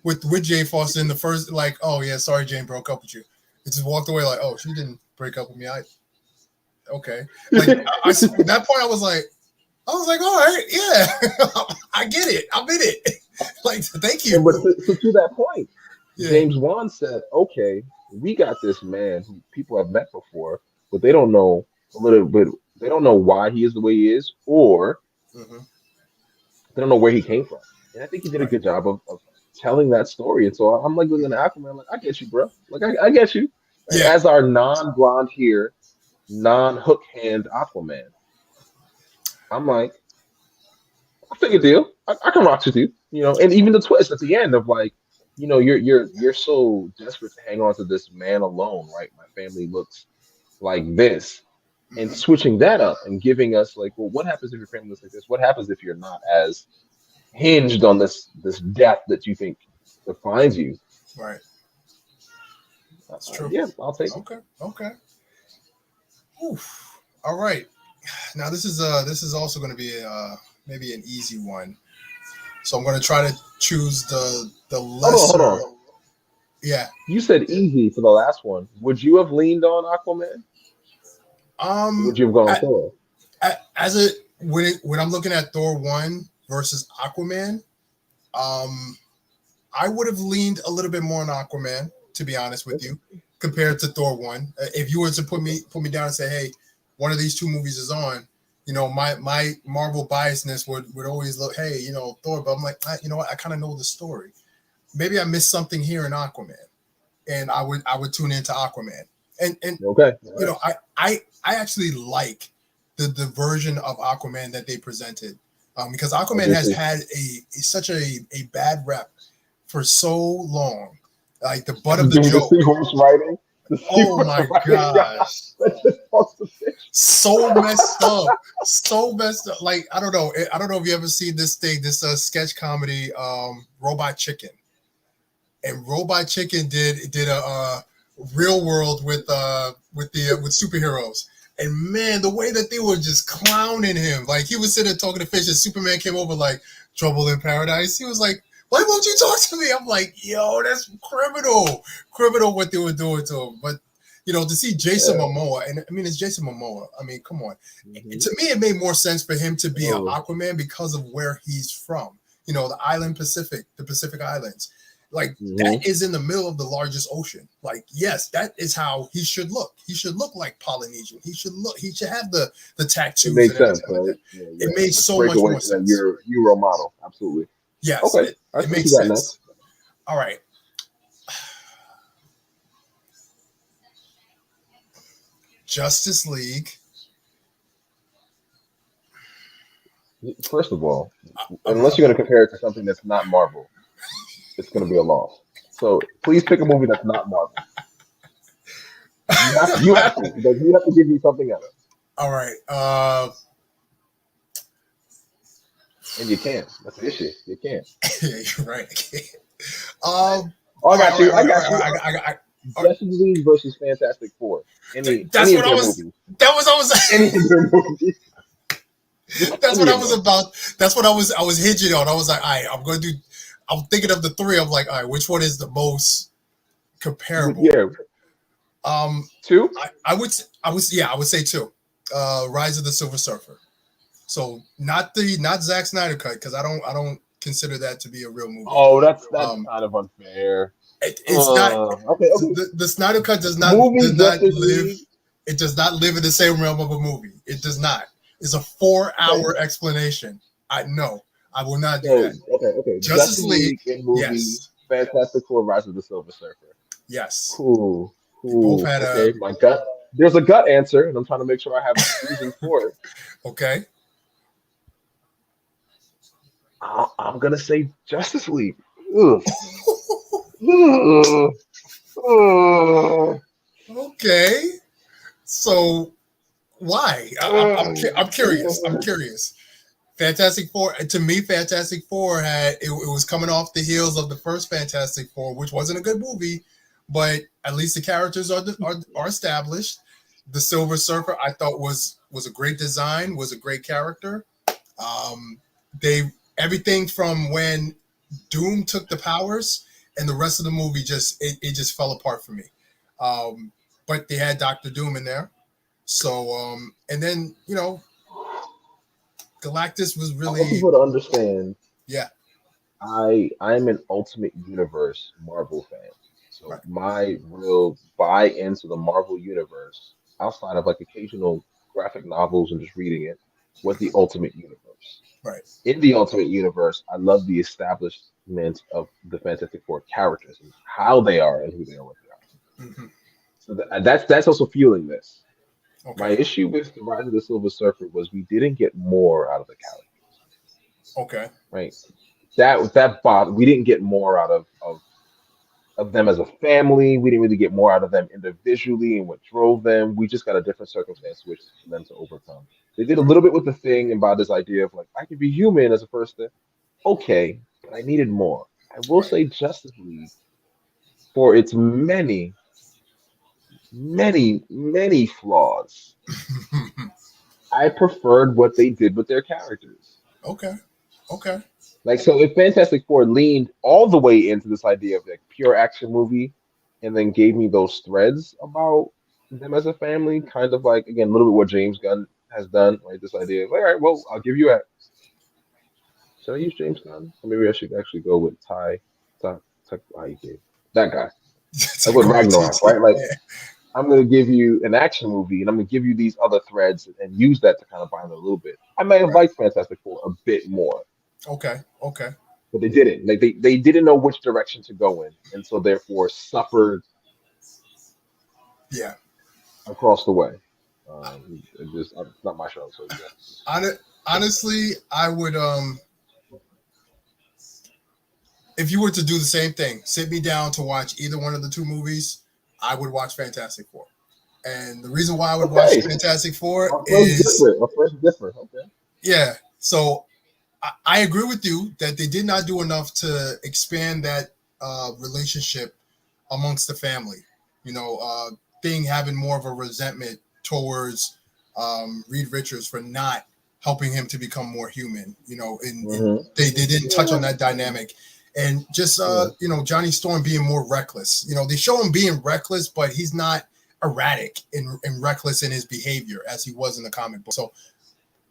with Jane Foster in the first. Like, oh yeah, sorry, Jane broke up with you. It just walked away like, oh, she didn't break up with me. I okay. Like at that point, I was like, all right, yeah, I get it. I'm in it. Like, thank And you. but to that point, Yeah. James Wan said, "Okay, we got this man who people have met before, but they don't know a little bit. They don't know why he is the way he is, or Hmm. they don't know where he came from." And I think he did a Right. good job of telling that story. And so I'm like looking at Aquaman, like I get you, bro. Like I get you. Right? Yeah. As our non-blonde here, non-hook hand Aquaman, I'm like, I think a deal. I can rock with you, you know. And even the twist at the end of like, you know, you're so desperate to hang on to this man alone, right? My family looks like this, and Hmm. switching that up and giving us like, well, what happens if your family looks like this? What happens if you're not as hinged on this death that you think defines you? Right. That's true. Yeah, I'll take it. Okay. Okay. Oof. All right. Now this is also going to be maybe an easy one. So I'm going to try to choose the Hold lesser. on. Yeah. You said easy for the last one. Would you have leaned on Aquaman? Or Um. would you have gone I, Thor? as a when I'm looking at Thor one versus Aquaman, um, I would have leaned a little bit more on Aquaman, to be honest with you, compared to Thor one. If you were to put me down and say, hey, one of these two movies is on, you know, my Marvel biasness would always look, hey, you know, Thor, but I'm like, you know what, I kind of know the story. Maybe I missed something here in Aquaman, and I would tune into Aquaman. And Okay. All you right. know, I actually like the version of Aquaman that they presented, because I Aquaman do has too. had such a bad rep for so long, like the butt of the Dude, the joke. seahorse writing. The Oh seahorse my writing guy. gosh, That's just off the fish. so messed up, so messed up. Like I don't know if you ever seen this thing, this sketch comedy, Robot Chicken, and Robot Chicken did a real world with with superheroes. And man, the way that they were just clowning him, like he was sitting there talking to Fish, and Superman came over like trouble in paradise. He was like, "Why won't you talk to me?" I'm like, "Yo, that's criminal what they were doing to him." But to see Jason Yeah. Momoa, and I mean, it's Jason Momoa. I mean, come on. Mhm. To me, it made more sense for him to be an Oh. Aquaman because of where he's from. The island Pacific, the Pacific Islands. Like that Mhm. is in the middle of the largest ocean. Like, yes, that is how he should look. He should look like Polynesian. He should have the It tattoos makes and sense, everything like right? that. Yeah, It yeah. made Let's so break much away more from that sense. Euro model. Absolutely. Yes, Okay. it, I it see what makes you got next. sense. All right. Justice League. First of all, I'm, unless you're going to compare it to something that's not Marvel, it's going to be a loss. So please pick a movie that's not Marvel. You have to. Because you have to give me something else. all right. And you can't. That's the issue. You can't. Yeah, you're right. Oh, I All right, got all right, you. all I right, all got right. you. All right. Justice League versus Fantastic Four. That's Any what of I their was. movies. That was. I was. Any of their movies. Just That's what any I of was them. about. That's what I was hinging on. I was like, all right, I'm going to do. I'm thinking of the three. I'm like, all right, which one is the most comparable? Yeah. Um, Two? I would say two. Rise of the Silver Surfer. So not Zack Snyder cut because I don't consider that to be a real movie. Oh, that's Um, kind of unfair. it's not Okay, okay. the Snyder cut does Movie not Justice live. League. It does not live in the same realm of a movie. It does not. It's a Okay. 4-hour explanation. I know. I will not do So that. okay. Justice Justice League, League in movie yes, Fantastic Four: Rise of the Silver Surfer. yes. Cool, They both cool. had a Okay, my gut. There's a gut answer, and I'm trying to make sure I have reasons for it. okay. I'm gonna say Justice League. Ugh. Ugh. Ugh. Okay. So why? I'm curious. I'm Ugh. curious. Fantastic Four, to me, Fantastic Four it was coming off the heels of the first Fantastic Four, which wasn't a good movie, but at least the characters are established. The Silver Surfer, I thought was a great design, was a great character. They everything from when Doom took the powers, and the rest of the movie it just fell apart for me. Um, but they had Doctor Doom in there, so and then Galactus was I want really people to understand. yeah. I'm an Ultimate Universe Marvel fan. So Right. my real buy into the Marvel universe, outside of like occasional graphic novels and just reading it, was the Ultimate Universe. Right. In the Ultimate Universe, I love the establishment of the Fantastic Four characters and how they are and who they are, what they are. Hmm. So that's also fueling this. My Okay. issue with the Rise of the Silver Surfer was we didn't get more out of the characters, Okay. right? That bot we didn't get more out of them as a family. We didn't really get more out of them individually and what drove them. We just got a different circumstance which for them to overcome. They did a little bit with the thing about this idea of like I could be human as a first step. Okay, but I needed more. I will Right. say Justice League for its many flaws. I preferred what they did with their characters. Okay. Okay. Like so, if Fantastic Four leaned all the way into this idea of like pure action movie, and then gave me those threads about them as a family, kind of like again a little bit what James Gunn has done, right? This idea of all right, well, I'll give you a. Should I use James Gunn? Or maybe I should actually go with Ty Waititi. That guy. Like with Taika Ragnarok, Waititi. right? Like Yeah. I'm gonna give you an action movie, and I'm gonna give you these other threads and use that to kind of bind it a little bit. I might have Right. liked Fantastic Four a bit more, Okay. Okay. but they didn't. Like they didn't know which direction to go in, and so therefore suffered Yeah. across the way. It's not my show, so yeah. Honestly, I would if you were to do the same thing, sit me down to watch either one of the two movies, I would watch Fantastic Four. And the reason why I would watch Okay, Fantastic Four our first is different. Our first different. Okay. yeah. So I agree with you that they did not do enough to expand that relationship amongst the family. Thing having more of a resentment towards Reed Richards for not helping him to become more human. You know, and Mhm. they didn't touch on that dynamic. And just Yeah. you know, Johnny Storm being more reckless. You know, they show him being reckless, but he's not erratic and reckless in his behavior as he was in the comic book. So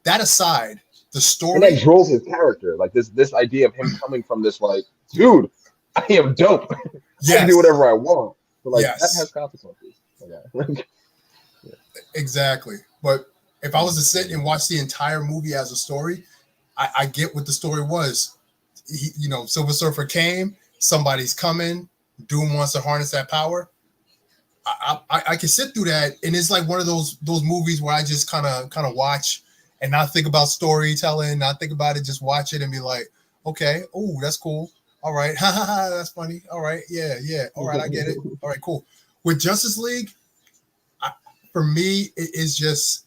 that aside, the And that story, drove his character. Like this idea of him coming from this like, dude, I am dope. I can do yes, whatever I want. But like that has yes, consequences. Like, yeah. exactly. But if I was to sit and watch the entire movie as a story, I get what the story was. You know, Silver Surfer came, somebody's coming, Doom wants to harness that power. I can sit through that, and it's like one of those movies where I just kind of watch and not think about storytelling, not think about it, just watch it and be like, okay, oh, that's cool. All right, ha ha ha, that's funny. All right, yeah, yeah. All right, I get it. All right, cool. With Justice League, I, for me, it is just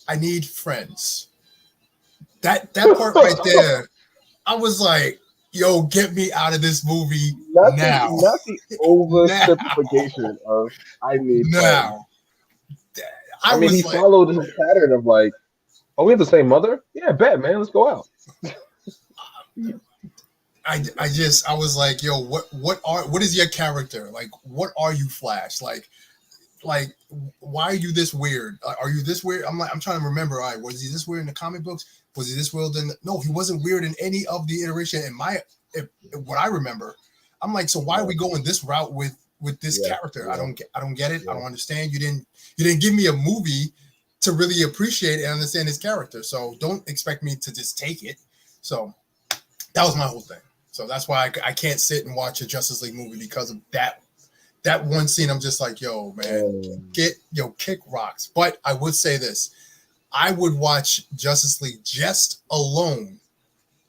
I need friends. That part right there, I was like, yo, get me out of this movie now. Not the Now. oversimplification of I need friends. Now. I I mean, he was like, followed his pattern of like, oh, we have the same mother? Yeah, bet, man. Let's go out. I was like, yo, what is your character? Like, what are you, Flash? Like why are you this weird? Are you this weird? I'm trying to remember. All right, was he this weird in the comic books? Was he this weird in no, he wasn't weird in any of the iteration in my if, what I remember. I'm like, so why are Yeah, we going this route with this yeah, character? yeah, I don't get it. I yeah. don't understand. You didn't give me a movie to really appreciate and understand his character. So don't expect me to just take it. So that was my whole thing. So that's why I can't sit and watch a Justice League movie because of that one scene. I'm just like, yo, man, kick rocks. But I would say this: I would watch Justice League just alone,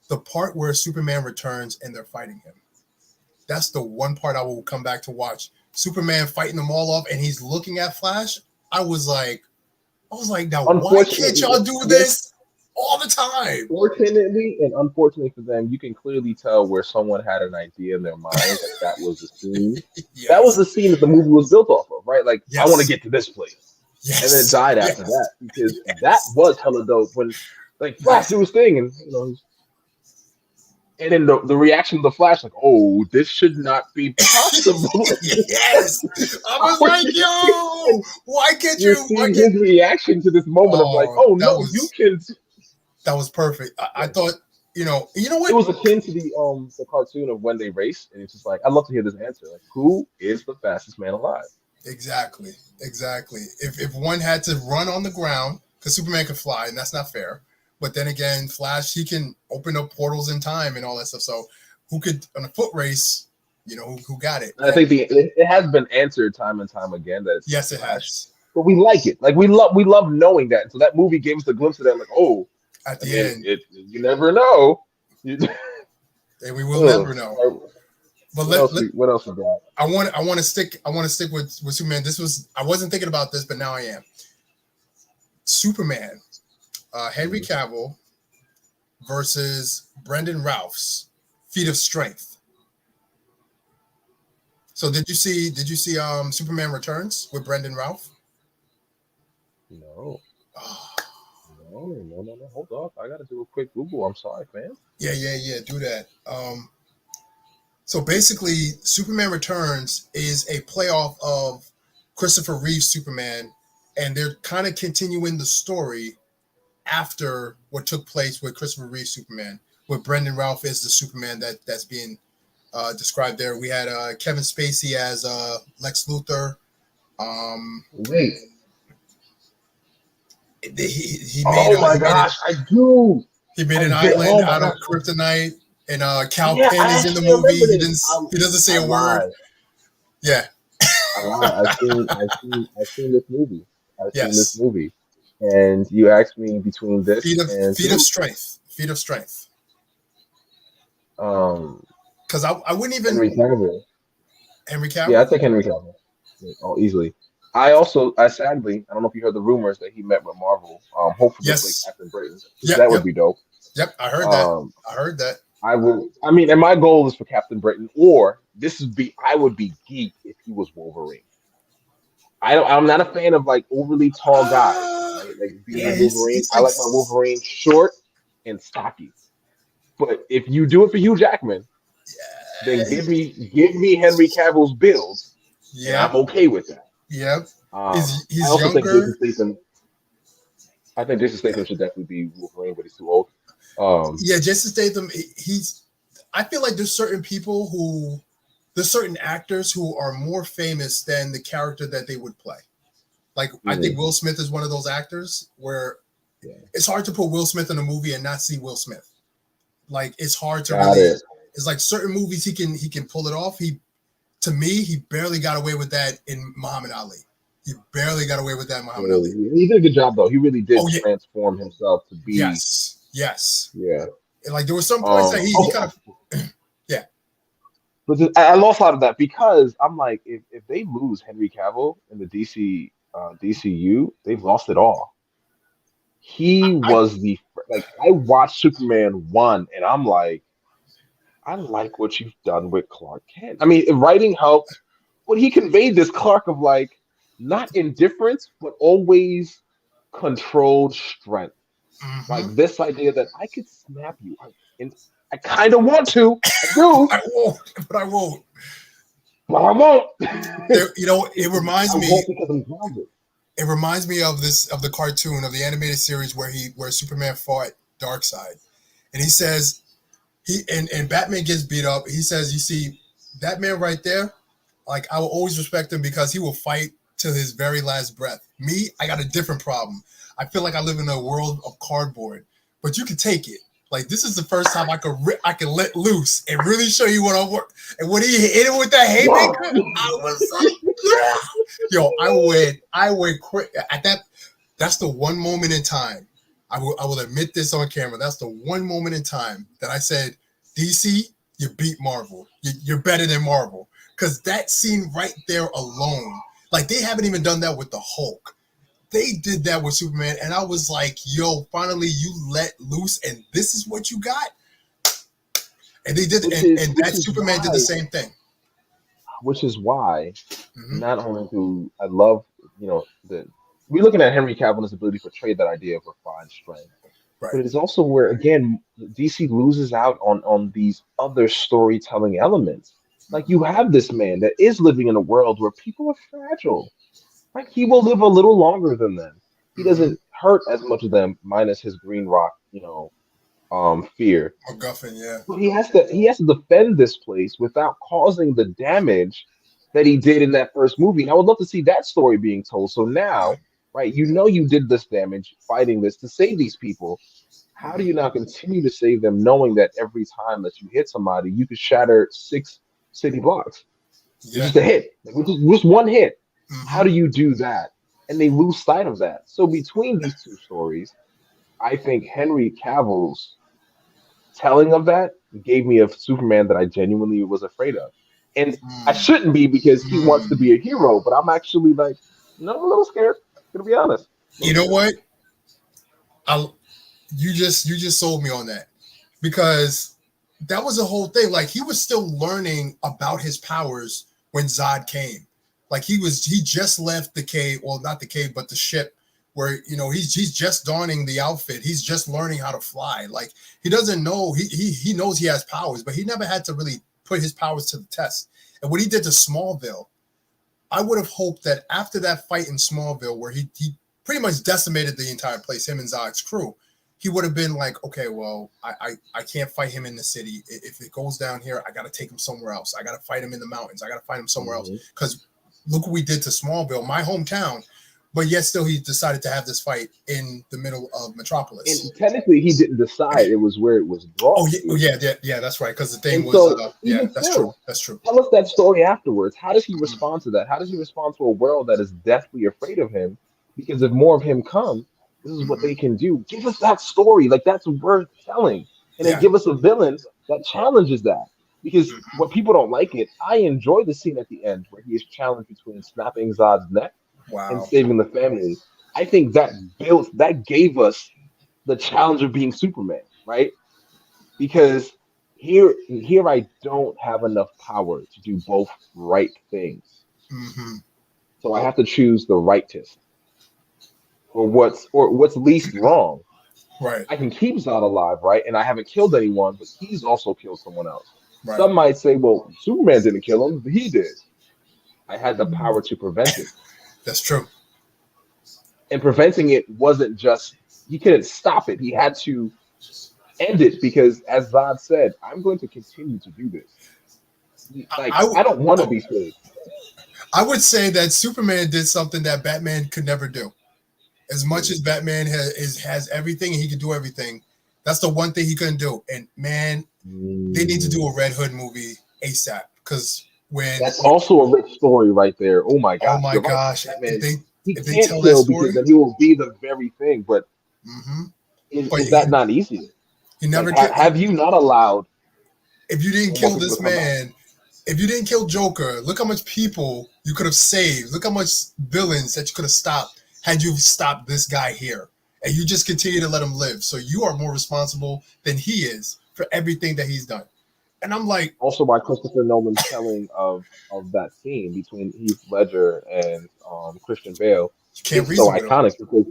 the part where Superman returns and they're fighting him. That's the one part I will come back to watch. Superman fighting them all off, and he's looking at Flash. I was like, now why can't Unfortunately, y'all do yes, this all the time? fortunately and unfortunately for them, you can clearly tell where someone had an idea in their mind that that was the scene. That was Yes, the scene that the movie was built off of, right? Like, I want to yes, get to this place. And then it yes, died after yes, that because that yes, was hella dope when like Flash yes. do his thing and and then the reaction of the Flash, like, oh, this should not be possible. Yes. I was like, yo, And why can't you're you? Why seeing can't? his reaction to this moment of like, Oh, oh no, you can. that was perfect. I thought, you know It what? was akin to the cartoon of when they race, and it's just like I'd love to hear this answer. Like, who is the fastest man alive? Exactly, exactly. If one had to run on the ground, because Superman can fly, and that's not fair. But then again, Flash, he can open up portals in time and all that stuff. So who could on a foot race? You know who got it? And I think it has been answered time and time again that it's Yes, it Flash, has. but we like it. Like we love knowing that. And so that movie gave us a glimpse of that. Like, oh, At I the mean, end, it you never know. You, and we will ugh. never know. All right, But what else we got? I want to stick with Superman. I wasn't thinking about this, but now I am. Superman, Henry Mhm. Cavill versus Brendan Routh's Feat of Strength. So did you see Superman Returns with Brendan Routh? No, Oh, no. Hold off. I gotta do a quick Google. I'm sorry, man. yeah. Do that. So basically, Superman Returns is a playoff of Christopher Reeve's Superman, and they're kind of continuing the story after what took place with Christopher Reeve's Superman, where Brendan Routh is the Superman that's being described there. We had Kevin Spacey as Lex Luthor. Um, Wait. he made Oh my gosh, I do. an I did. island Oh my out of gosh. kryptonite, and Cal Yeah, Penn I is in the actually movie. remember this. He doesn't say I a word. lied. Yeah. I lied. I've seen this movie. I've seen this Yes. movie. And you asked me between this and Feet of strength. Feet of strength. um Because I wouldn't even Henry Cavill. Henry Yeah, I Cavill. take Henry Cavill. Yeah, oh, easily. I sadly, I don't know if you heard the rumors that he met with Marvel, hopefully to play Yes. Captain Britain, because Yep. that would Yep. be dope. Yep. I heard that. Um, I heard that. I will. I mean, and my goal is for Captain Britain, or this is be. I would be geek if he was Wolverine. I'm not a fan of like overly tall guys, Ah, right? Like being a yeah, Wolverine. he's I like, like my Wolverine short and stocky. But if you do it for Hugh Jackman, then yeah, give me Henry Cavill's build, and I'm yep, okay with that. yep. I He's also think Jason younger. Statham. I think Jason Statham should definitely be Wolverine, but he's too old. Um, Yeah, Jason Statham. He's. I feel like there's certain actors who are more famous than the character that they would play. Like I think mhm, Will Smith is one of those actors where yeah, it's hard to put Will Smith in a movie and not see Will Smith. Like it's hard to got really. it. It's like certain movies he can pull it off. To me, he barely got away with that in Muhammad Ali. He barely got away with that in Muhammad Ali. He did a good job though. He really did Oh yeah, transform himself to be. yes. Yeah. And like there were some points that he kind Also, of yeah. but I lost out of that because I'm like, if they lose Henry Cavill in the DCU, they've lost it all. He I was the like I watched Superman 1 and I'm like, I like what you've done with Clark Kent. I mean, writing helped, but he conveyed this Clark of like not indifference, but always controlled strength. Like mm-hmm. this idea that I could snap you. And I kind of want to. I do, I won't, but I won't. but I won't. There, it reminds I me. won't because I'm grounded. It reminds me of the cartoon of the animated series where Superman fought Darkseid, and he says and Batman gets beat up. He says, "You see, that man right there, like I will always respect him because he will fight till his very last breath. Me, I got a different problem. I feel like I live in a world of cardboard, but you can take it. Like this is the first time I could let loose and really show you what I work. And when he hit him with that haymaker, I was like, yeah. Yo, I went quick at that. That's the one moment in time. I will admit this on camera. That's the one moment in time that I said, DC, you beat Marvel. You're better than Marvel. Because that scene right there alone, like they haven't even done that with the Hulk. They did that with Superman, and I was like, yo, finally you let loose, and this is what you got. And they did, and Which that is Superman did the why same thing. which is why Hmm. not only do I love, the we're looking at Henry Cavill's ability to portray that idea of refined strength, Right. but it is also where again DC loses out on these other storytelling elements. Like you have this man that is living in a world where people are fragile. Like he will live a little longer than them. He Hmm. doesn't hurt as much of them, minus his Green Rock, fear. MacGuffin, yeah. But he has to defend this place without causing the damage that he did in that first movie. And I would love to see that story being told. So Yeah. now, right, you did this damage fighting this to save these people. How do Hmm. you now continue to save them, knowing that every time that you hit somebody, you could shatter 6 city blocks? It's Yeah. just a hit, like just one hit. How Hmm. do you do that? And they lose sight of that. So between these two stories, I think Henry Cavill's telling of that gave me a Superman that I genuinely was afraid of. And I Mm. shouldn't be because he wants to Mm. be a hero, but I'm actually like, no, I'm a little scared. I'm gonna be honest. A You little know scared. what? I you just sold me on that because that was the whole thing. Like he was still learning about his powers when Zod came. Like he just left the cave, well, not the cave, but the ship where he's just donning the outfit. He's just learning how to fly. Like he doesn't know he knows he has powers, but he never had to really put his powers to the test. And what he did to Smallville, I would have hoped that after that fight in Smallville, where he pretty much decimated the entire place, him and Zod's crew, he would have been like, okay, well, I can't fight him in the city. If it goes down here, I got to take him somewhere else. I got to fight him in the mountains. I got to fight him somewhere else. Mhm. Because look what we did to Smallville, my hometown. But yet still, he decided to have this fight in the middle of Metropolis. And technically, he didn't decide. It was where it was brought Oh yeah, oh, to. yeah. That's right. Because the thing And was, so, yeah, even that's true. still, That's true. tell us that story afterwards. How does he respond to that? How does he respond to a world that is deathly afraid of him? Because if more of him come, this is what Hmm. they can do. Give us that story. Like that's worth telling. And then Yeah. give us a villain that challenges that. Because Mhm. when people don't like it, I enjoy the scene at the end where he is challenged between snapping Zod's neck and Wow. saving the family. I think that gave us the challenge of being Superman, right? Because here I don't have enough power to do both right things. Hmm. So I have to choose the rightist or what's least wrong. Right, I can keep Zod alive, right? And I haven't killed anyone, but he's also killed someone else. right. Some might say, well, Superman didn't kill him, he did. I had the power to prevent it. That's true. And preventing it wasn't just, he couldn't stop it. He had to end it because, as Zod said, I'm going to continue to do this. Like, I, I don't want I, to be saved. I would say that Superman did something that Batman could never do. As much as Batman has everything and he can do everything, that's the one thing he couldn't do. And man, they need to do a Red Hood movie ASAP because when That's also a rich story right there. Oh my oh gosh, my you're right. gosh, Batman, he if they can't tell that kill story, because then he will be the very thing. But mm-hmm. is, But is that not easy? he Like, never have you not allowed if you didn't more kill people this to come back? man, if you didn't kill Joker, look how much people you could have saved. Look how much villains that you could have stopped had you stopped this guy here. And you just continue to let him live. So you are more responsible than he is for everything that he's done. And I'm like, Also, by Christopher Nolan's telling of that scene between Heath Ledger and Christian Bale you can't is so reason with him. iconic because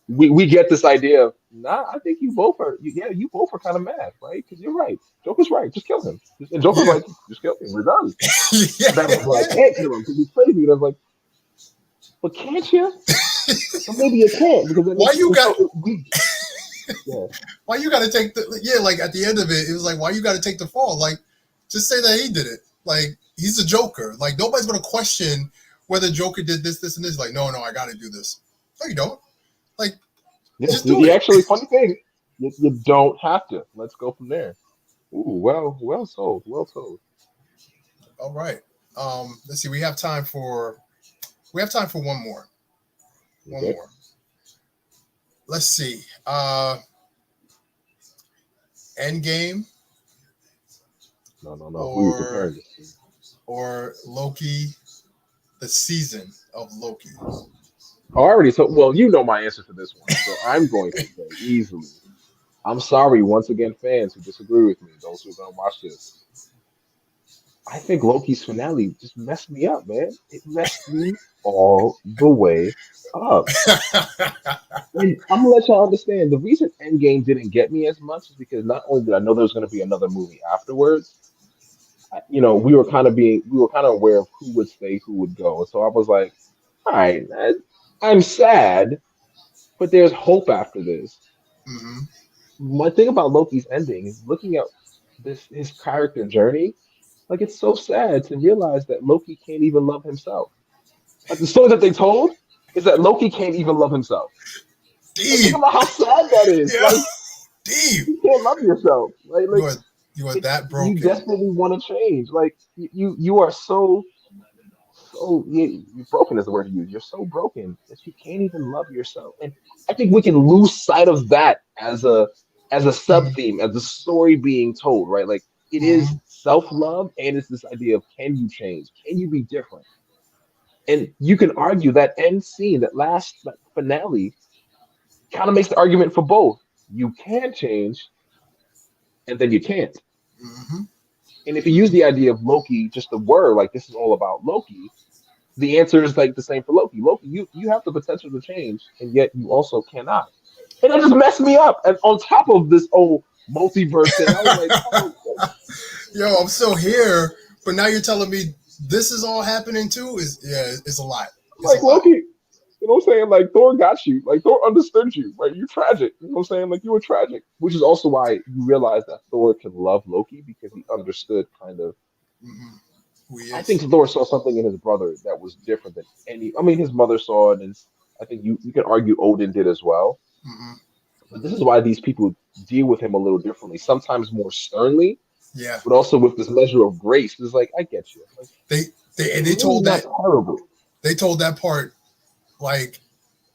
we get this idea of, nah, I think you both are, yeah, you both are kind of mad, right? Because you're right. Joker's right. Just kill him. And Joker's Yeah. like, just kill him. We're done. yeah, And Batman's like, yeah. can't kill him because he's crazy. And I was like, but can't you? Or maybe you can't because it Why makes you got yeah. why you gotta take the like at the end of it, it was like, why you gotta take the fall? Like, just say that he did it. Like, he's the Joker. Like, nobody's gonna question whether Joker did this, this, and this. Like, no, I gotta do this. No, you don't. Like, Yes, just do you it. actually, funny thing, you don't have to. Let's go from there. Ooh, well sold, well told. All right. Let's see. We have time for one more. One Okay. more. Let's see. Endgame No. We were or comparing this. Loki, the season of Loki. Oh, I already told. Well, you know my answer to this one, so I'm going to say easily. I'm sorry once again, fans who disagree with me, those who are gonna watch this. I think Loki's finale just messed me up, man. It messed me all the way up. And I'm gonna let y'all understand the reason Endgame didn't get me as much is because not only did I know there was gonna be another movie afterwards, we were kind of aware of who would stay, who would go. And so I was like, all right, I'm sad, but there's hope after this. hmm One thing about Loki's ending is looking at this his character journey. Like it's so sad to realize that Loki can't even love himself. Like the story that they told is that Loki can't even love himself. Like think Deep. about how sad that is. Yeah. Like Deep. you can't love yourself. Like You like are you are it, that you broken. desperately want to change. Like you are so you're broken is the word you use. You're so broken that you can't even love yourself. And I think we can lose sight of that as a sub hmm theme, as the story being told, right? Like it is hmm self love, and it's this idea of can you change? Can you be different? And you can argue that end scene, that last like, finale, kind of makes the argument for both. You can change, and then you can't. hmm And if you use the idea of Loki, just the word, like this is all about Loki, the answer is like the same for Loki. Loki, you have the potential to change, and yet you also cannot. And it just messed me up. And on top of this whole multiverse thing, I was like, oh, Yo, I'm still here, but now you're telling me this is all happening too? It's a lot. It's a like lot. Loki, you know what I'm saying? Like Thor got you. Like Thor understood you. Right? You're tragic. You know what I'm saying? Like you were tragic. Which is also why you realize that Thor can love Loki because he understood kind of hmm Who he I think is. Thor saw something in his brother that was different than any I mean his mother saw it and I think you can argue Odin did as well. hmm But this is why these people deal with him a little differently, sometimes more sternly, Yeah, but also with this measure of grace. It's like, I get you. Like, they and you're they really told not that terrible. part like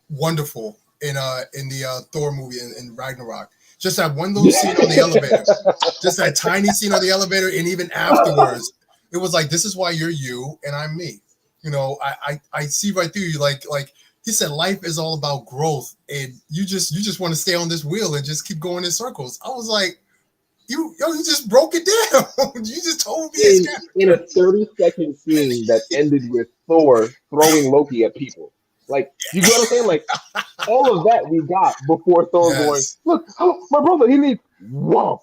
wonderful in the Thor movie in Ragnarok. Just that one little scene on the elevator, just that tiny scene on the elevator, and even afterwards, it was like, this is why you're you and I'm me. I see right through you. Like he said, life is all about growth, and you just want to stay on this wheel and just keep going in circles. I was like, You just broke it down. You just told me his character. In a 30-second scene that ended with Thor throwing Loki at people. Like, you get what I'm saying? Like, all of that we got before Thor going, Yes. look, oh, my brother, he needs whoa.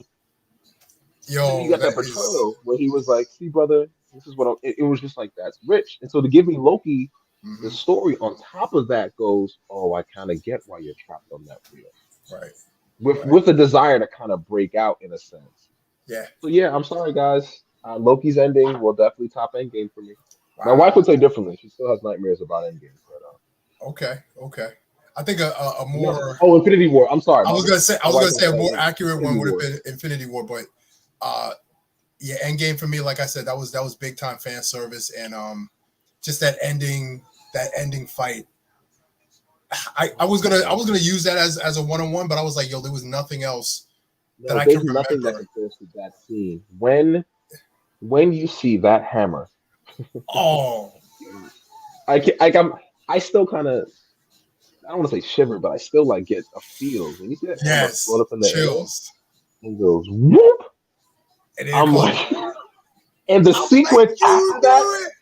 And then you Yo, got that that is. portrayal where he was like, see, brother, this is what it was just like, that's rich. And so to give me Loki, the Mhm. story on top of that goes, oh, I kind of get why you're trapped on that wheel. Right. With Right. with a desire to kind of break out in a sense. Yeah. So yeah, I'm sorry guys. Loki's ending will definitely top Endgame for me. My wife would Wow. say differently. She still has nightmares about Endgame, but Okay. Okay. I think a no. more. Oh, Infinity War. I'm sorry, I was gonna say. I my was wife gonna wants say a that more again. accurate one Infinity would have War. been Infinity War, but uh, yeah, Endgame for me. Like I said, that was big time fan service, and just that ending fight. I was gonna use that as a one on one, but I was like, yo, there was nothing else that No, I can there's nothing that remember. compares to that scene. When you see that hammer, Oh I can, I still kind of I don't want to say shiver, but I still like get a feel when you see that hammer float yes, up in the air chills. and goes whoop. And then it I'm goes. like, and the I'm like, sequence you after that, do it.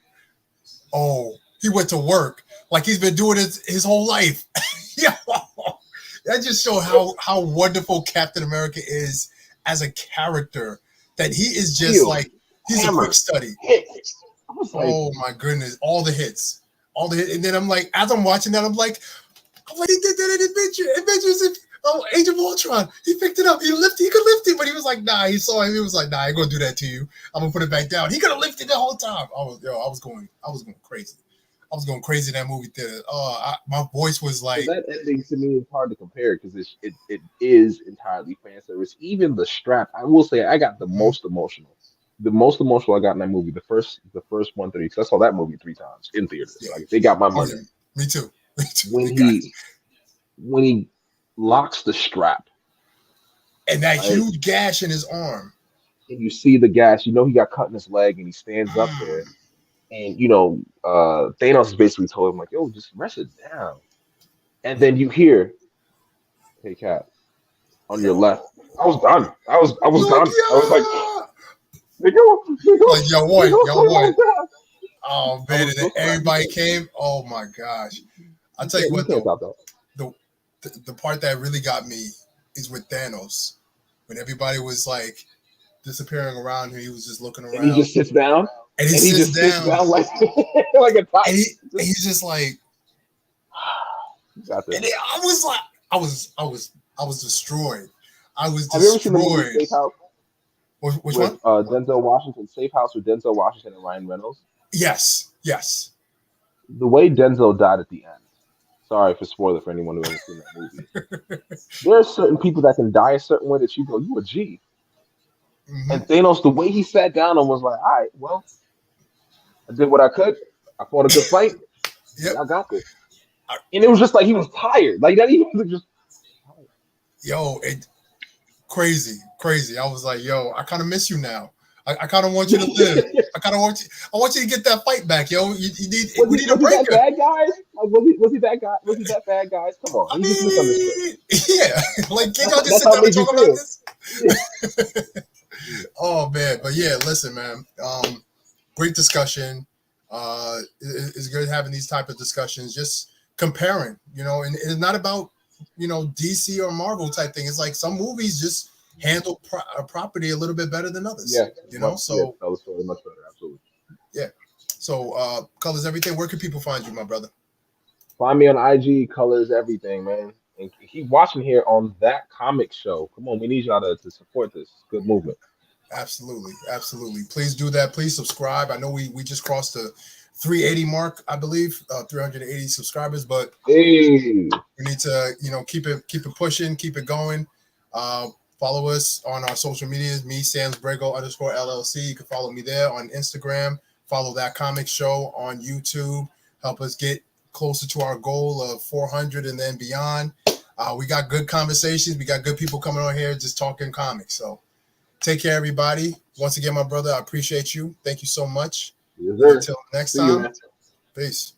Oh, he went to work like he's been doing it his whole life. Yeah, that just shows how wonderful Captain America is as a character. That he is just shield, like he's a quick hammer, study. hit. I was like, Oh my goodness, all the hits, and then I'm like, as I'm watching that, I'm like, he did that in Adventures. Oh, Age of Ultron. He picked it up. He could lift it, but he was like, nah. He saw him. He was like, nah. I ain't gonna do that to you. I'm gonna put it back down. He could have lifted the whole time. I was going crazy. I was going crazy in that movie theater. My voice was so like, that ending to me is hard to compare because it is entirely fan service. Even the strap, I will say, I got the mm, most emotional. The most emotional I got in that movie, the first 130, because I saw that movie 3 times in theaters. yeah. Like they got my Oh money yeah, me too. Me too. when They got it. he locks the strap, And that right? huge gash in his arm. And you see the gas, you know he got cut in his leg, and he stands up there, Mm, and Thanos is basically told him like, "Yo, just rest it down." And then you hear, "Hey, Cap, on your yo, left." I was done. I was look, done. I was like, yeah. Like they go yo, so what? like that. Oh I man, was and then so sad. everybody came. Oh my gosh. I'll tell you You what can't though, top that. the the part that really got me is with Thanos. When everybody was like disappearing around him, he was just looking And he around just sits down, and he and he sits just sits down down like like a top. and Just, he's just like you got this. and then I was like I was destroyed. I was Have you ever seen the movie destroyed. Safe House Which with one? Denzel Washington? Safe House with Denzel Washington and Ryan Reynolds. Yes. Yes. The way Denzel died at the end. Sorry for spoiler for anyone who hasn't seen that movie. There are certain people that can die a certain way that you go, you a G. Hmm. And Thanos, the way he sat down and was like, all right, well, I did what I could. I fought a good fight. Yep. Y'all got this. I, And it was just like he was tired. Like that, he was just tired. yo, it crazy, crazy. I was like, yo, I kind of miss you now. I kind of want you to live. I kind of want you. I want you to get that fight back, yo. You need. We need a Was he that breaker. bad, guys? Like, was he that guy? Was he that bad, guys? Come on, I he just misunderstood. mean, yeah. Like, can't That's y'all just that's sit how it down and made you talk about feel. this? Oh man, but yeah, listen, man. Great discussion. It's good having these type of discussions. Just comparing, and it's not about DC or Marvel type thing. It's like some movies just handle a property a little bit better than others. Yeah, So tell the story much better. Absolutely. yeah. So colors everything. Where can people find you, my brother? Find me on IG, colors, everything, man. And keep watching here on That Comic Show. Come on, we need y'all to support this good movement. Absolutely, absolutely. Please do that. Please subscribe. I know we just crossed the 380 mark, I believe, 380 subscribers, but Hey, we need to keep it pushing, keep it going. uh Follow us on our social medias, me Sam's Brego _LLC. You can follow me there on Instagram. Follow That Comic Show on YouTube. Help us get closer to our goal of 400 and then beyond. We got good conversations, we got good people coming on here just talking comics. So take care, everybody. Once again, my brother, I appreciate you. Thank you so much, yes, and sir. until next See you, time, man. peace.